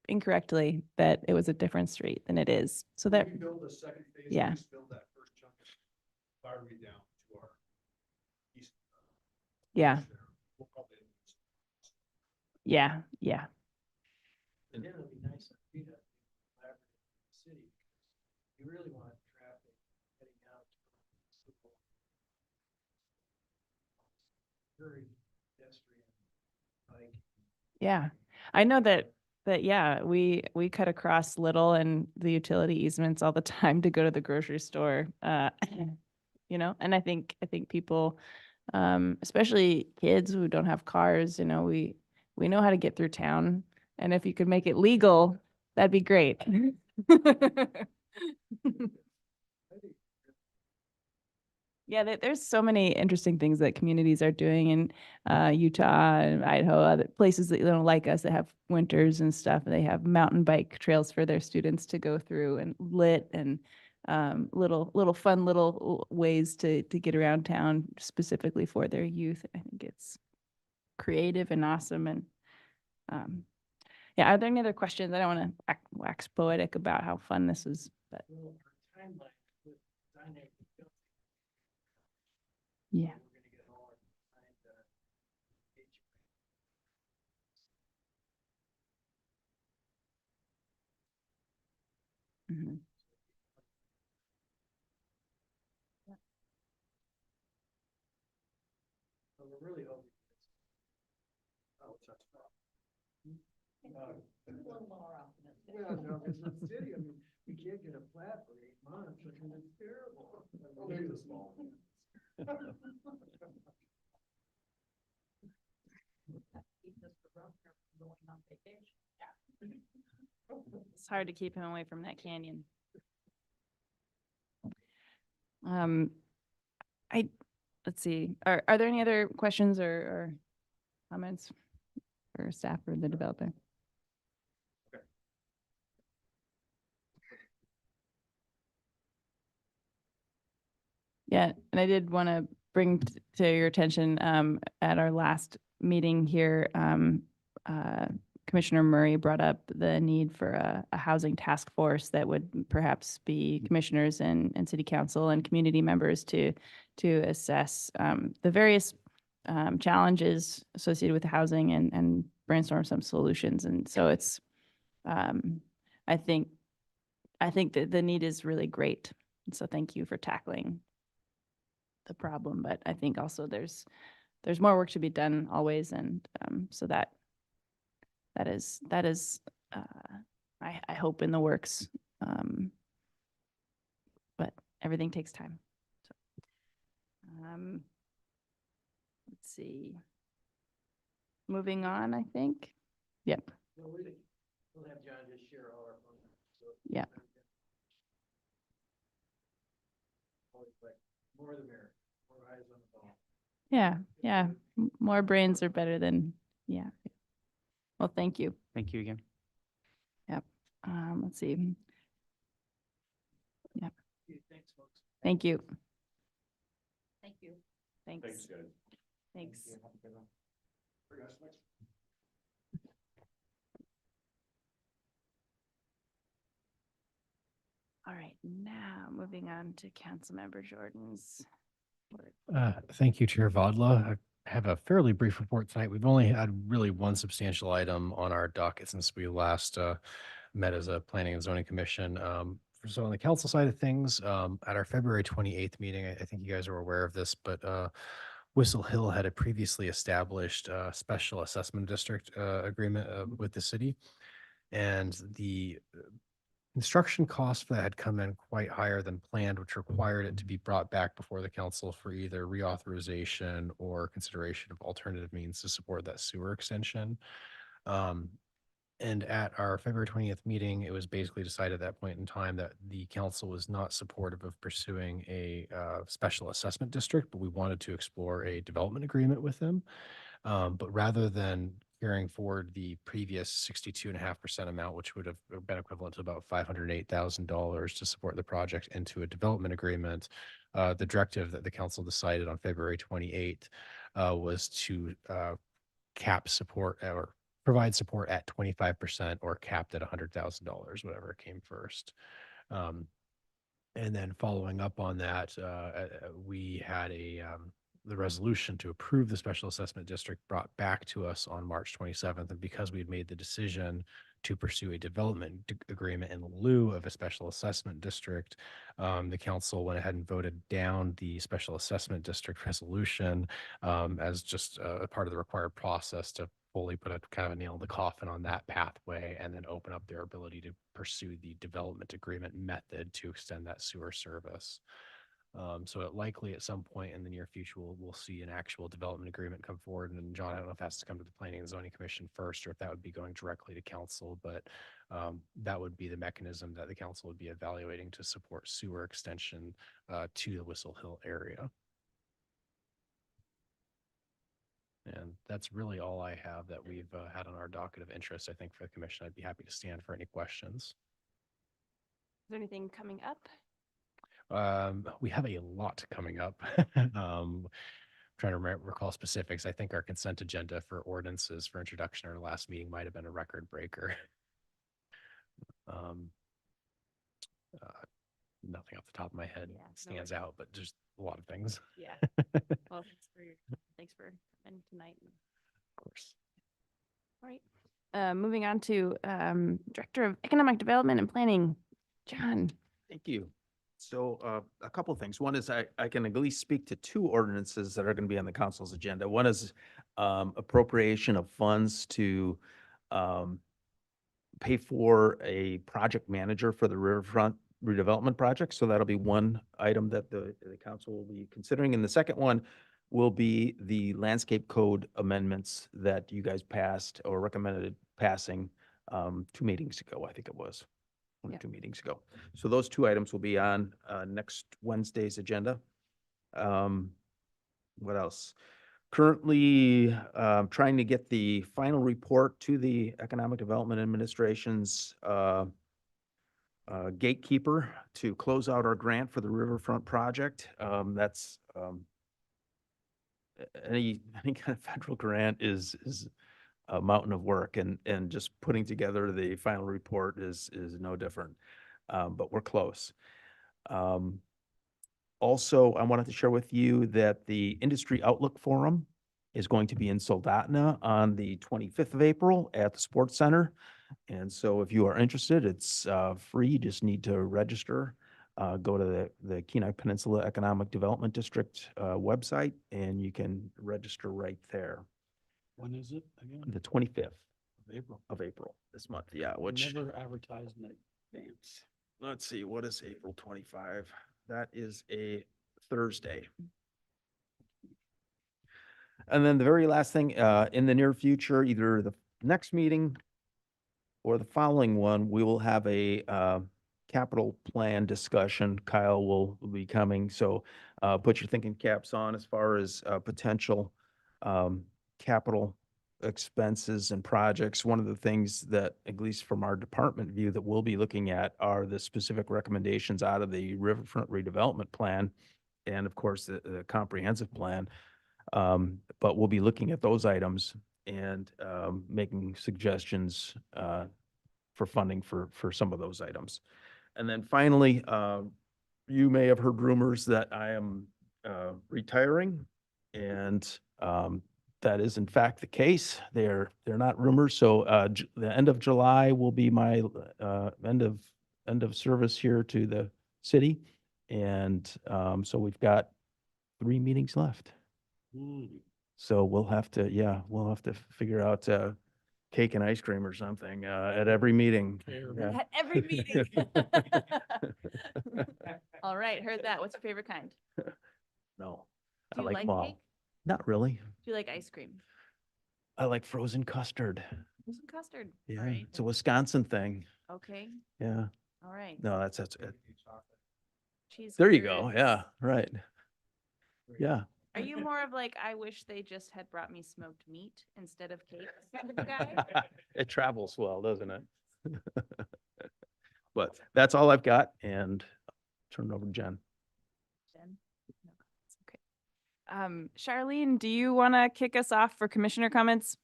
incorrectly that it was a different street than it is. So When that, we build the second phase, we yeah. just build that first chunk of fireweed down to our east. Yeah, there. We'll probably yeah. And then it'll be nice to be that collaborative with the city. You really want traffic heading out. to school. Very pedestrian, bike. Yeah, I know that we cut across Little and the utility easements all the time to go to the grocery store. And I think people, especially kids who don't have cars, we know how to get through town. And if you could make it legal, that'd be great. Yeah, there's so many interesting things that communities are doing in Utah and Idaho, other places that don't like us that have winters and stuff. They have mountain bike trails for their students to go through and lit and little fun little ways to get around town specifically for their youth. I think it's creative and awesome. And yeah, are there any other questions? I don't want to wax poetic about how fun this is, but Well, our timeline with dynamic building, yeah. we're gonna get all our design done. Mhm. So we're really hoping. Oh, that's wrong. A little more optimistic. Well, no, because the city, I mean, we can't get a flat for 8 months, I mean, it's terrible. Oh, maybe the small. It's hard to keep him away from that canyon. Let's see, are there any other questions or comments for staff or the developer? Yeah, and I did want to bring to your attention, at our last meeting here, Commissioner Murray brought up the need for a housing task force that would perhaps be commissioners and city council and community members to assess the various challenges associated with housing and brainstorm some solutions. And so it's, I think that the need is really great. So thank you for tackling the problem, but I think also there's more work to be done always, and so that is I hope in the works, but everything takes time. So, let's see. Moving on, I think. Yep. Well, we'll have John just share all our phone numbers. So Yeah. always like, more the merrier, more eyes on the ball. Yeah. More brains are better than, yeah. Well, thank you. Thank you again. Yep. Let's see. Yep. Thanks, folks. Thank you. Thank you. Thanks. guys. Thanks. All right, now moving on to Councilmember Jordan's report. Thank you, Chair Vodla. I have a fairly brief report tonight. We've only had really one substantial item on our docket since we last met as a Planning and Zoning Commission. So on the council side of things, at our February 28th meeting, I think you guys are aware of this, but Whistle Hill had a previously established special assessment district agreement with the city. And the construction costs for that had come in quite higher than planned, which required it to be brought back before the council for either reauthorization or consideration of alternative means to support that sewer extension. And at our February 20th meeting, it was basically decided at that point in time that the council was not supportive of pursuing a special assessment district, but we wanted to explore a development agreement with them. But rather than carrying forward the previous 62.5% amount, which would have been equivalent to about $508,000 to support the project into a development agreement, the directive that the council decided on February 28th was to cap support or provide support at 25% or capped at $100,000, whatever came first. And then following up on that, we had the resolution to approve the special assessment district brought back to us on March 27th. And because we had made the decision to pursue a development agreement in lieu of a special assessment district, the council went ahead and voted down the special assessment district resolution as just a part of the required process to fully put a kind of a nail in the coffin on that pathway and then open up their ability to pursue the development agreement method to extend that sewer service. So it likely at some point in the near future, we'll see an actual development agreement come forward. And John, I don't know if that's to come to the Planning and Zoning Commission first, or if that would be going directly to council, but that would be the mechanism that the council would be evaluating to support sewer extension to the Whistle Hill area. And that's really all I have that we've had on our docket of interest, I think, for the commission. I'd be happy to stand for any questions. Is there anything coming up? We have a lot coming up. Trying to recall specifics. I think our consent agenda for ordinances for introduction at our last meeting might have been a record breaker. Nothing off the top of my head Yeah, no stands worries. out, but just a lot of things. Yeah. Well, thanks for coming tonight. Of course. All right. Moving on to Director of Economic Development and Planning, John. Thank you. So a couple of things. One is I can at least speak to two ordinances that are going to be on the council's agenda. One is appropriation of funds to pay for a project manager for the riverfront redevelopment project. So that'll be one item that the council will be considering. And the second one will be the landscape code amendments that you guys passed or recommended passing 2 meetings ago, I think it was. One or Yeah. 2 meetings ago. So those 2 items will be on next Wednesday's agenda. What else? Currently, trying to get the final report to the Economic Development Administration's gatekeeper to close out our grant for the riverfront project. That's any kind of federal grant is a mountain of work, and just putting together the final report is no different. But we're close. Also, I wanted to share with you that the Industry Outlook Forum is going to be in Soldotna on the 25th of April at the Sports Center. And so if you are interested, it's free. You just need to register. Go to the Kenai Peninsula Economic Development District website, and you can register right there. When is it again? The 25th April. of April this month. Yeah, which, Never advertised in advance. let's see, what is April 25? That is a Thursday. And then the very last thing, in the near future, either the next meeting or the following one, we will have a capital plan discussion. Kyle will be coming, so put your thinking caps on as far as potential capital expenses and projects. One of the things that, at least from our department view, that we'll be looking at are the specific recommendations out of the Riverfront redevelopment plan and, of course, the comprehensive plan. But we'll be looking at those items and making suggestions for funding for some of those items. And then finally, you may have heard rumors that I am retiring, and that is in fact the case. They're not rumors. So the end of July will be my end of service here to the city, and so we've got 3 meetings left. So we'll have to figure out cake and ice cream or something at every meeting. Yeah. At every meeting. All right, heard that. What's your favorite kind? No, Do I you like like them all. cake? Not really. Do you like ice cream? I like frozen custard. Some custard. All Yeah, right. it's a Wisconsin thing. Okay, Yeah. all right. No, that's it. Cheese There you go. curds. Yeah, right. Yeah. Are you more of like, I wish they just had brought me smoked meat instead of cake kind of guy? It travels well, doesn't it? But that's all I've got, and turn it over to Jen. Jen? No, it's okay. Charlene, do you want to kick us off for commissioner comments?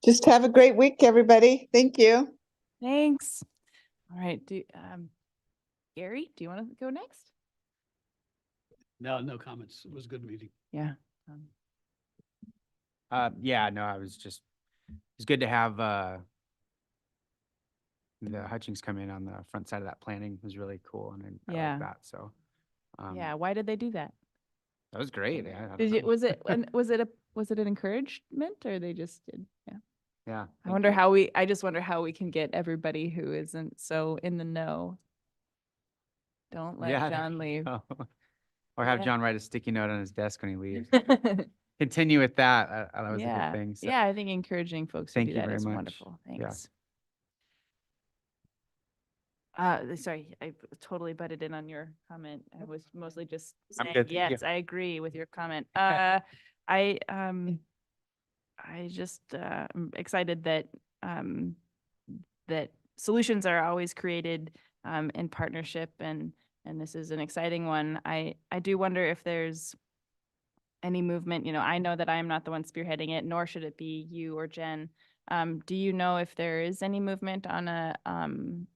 Just have a great week, everybody. Thank you. Thanks. All right, Gary, do you want to go next? No comments. It was a good meeting. Yeah. Yeah, no, it's good to have the Hutchings come in on the front side of that planning. It was really cool, and I Yeah. like that. So Yeah, why did they do that? that was great. I don't Did you, know. was it an encouragement or they just did? Yeah. Yeah. I thank wonder you. I just wonder how we can get everybody who isn't so in the know. Don't let Yeah, there John you leave. go. Or have Yeah. John write a sticky note on his desk when he leaves. Continue with that. That was a good thing. So Yeah, I think encouraging folks to thank do you that very is much. wonderful. Yeah. Thanks. Sorry, I totally butted in on your comment. I was mostly just I'm saying, good, thank you. yes, I agree with your comment. I just am excited that that solutions are always created in partnership, and this is an exciting one. I do wonder if there's any movement. You know, I know that I am not the one spearheading it, nor should it be you or Jen. Do you know if there is any movement on a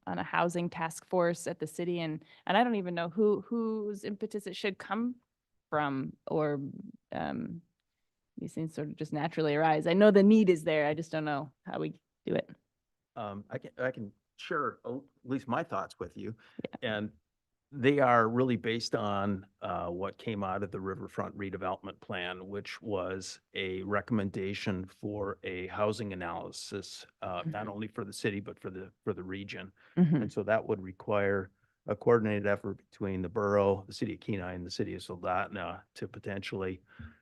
housing task force at the city? And I don't even know whose impetus it should come from, or these things sort of just naturally arise. I know the need is there. I just don't know how we do it. I can share at least my thoughts with you. And they are really based on what came out of the Riverfront redevelopment plan, which was a recommendation for a housing analysis, not only for the city, but for the region. Mhm. And so that would require a coordinated effort between the borough, the city of Kenai, and the city of Soldotna to potentially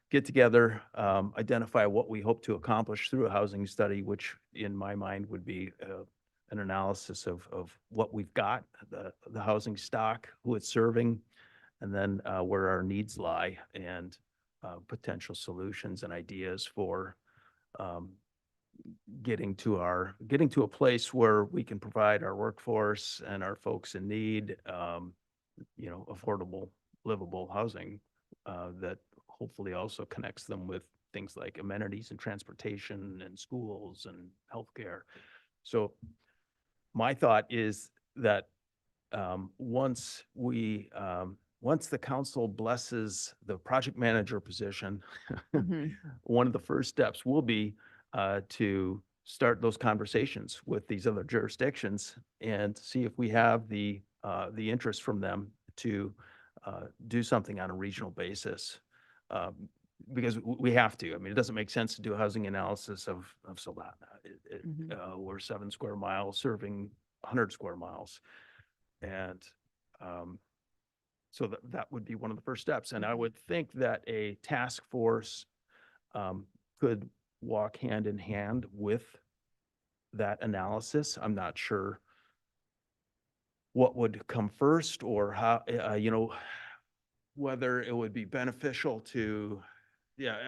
get together, identify what we hope to accomplish through a housing study, which in my mind would be an analysis of what we've got, the housing stock, who it's serving, and then where our needs lie, and potential solutions and ideas for getting to a place where we can provide our workforce and our folks in need, affordable, livable housing that hopefully also connects them with things like amenities and transportation and schools and healthcare. So my thought is that once the council blesses the project manager position, Mhm. one of the first steps will be to start those conversations with these other jurisdictions and see if we have the interest from them to do something on a regional basis. Because we have to. I mean, it doesn't make sense to do a housing analysis of Soldotna. We're 7 square miles serving 100 square miles. And so that would be one of the first steps. And I would think that a task force could walk hand in hand with that analysis. I'm not sure what would come first, or how, whether it would be beneficial to, I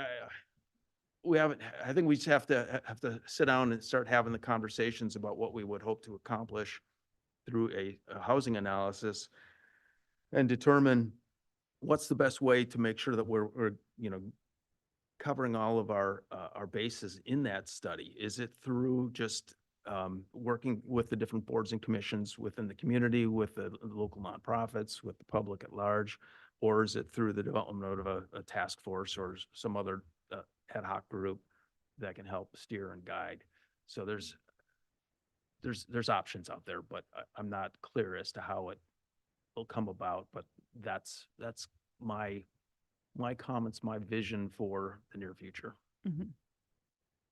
think we just have to sit down and start having the conversations about what we would hope to accomplish through a housing analysis, and determine what's the best way to make sure that we're covering all of our bases in that study. Is it through just working with the different boards and commissions within the community, with the local nonprofits, with the public at large, or is it through the development of a task force or some other ad hoc group that can help steer and guide? So there's options out there, but I'm not clear as to how it will come about. But that's my comments, my vision for the near future. Mhm.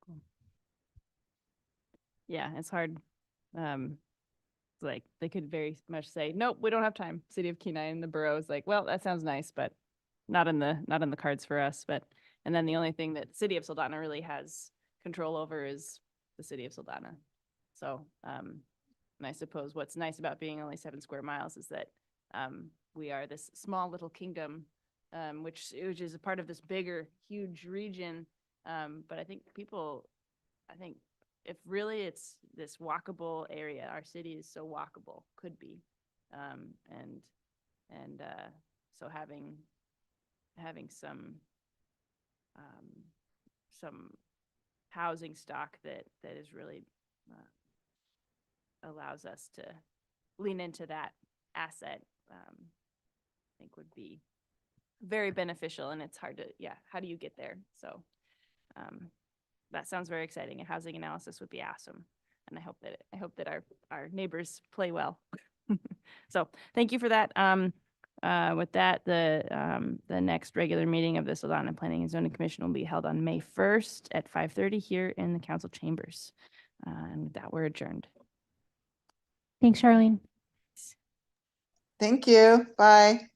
Cool. Yeah, it's hard. Like they could very much say, nope, we don't have time. City of Kenai, and the borough is like, well, that sounds nice, but not in the cards for us. But and then the only thing that City of Soldotna really has control over is the City of Soldotna. So and I suppose what's nice about being only 7 square miles is that we are this small little kingdom, which is a part of this bigger, huge region. But I think if really it's this walkable area, our city is so walkable, could be, so having some housing stock that is really allows us to lean into that asset, I think would be very beneficial. And it's hard to, how do you get there? So that sounds very exciting. A housing analysis would be awesome. And I hope that our neighbors play well. So thank you for that. With that, the next regular meeting of the Soldotna Planning and Zoning Commission will be held on May 1st at 5:30 here in the council chambers. And with that, we're adjourned. Thanks, Charlene. Thank you. Bye.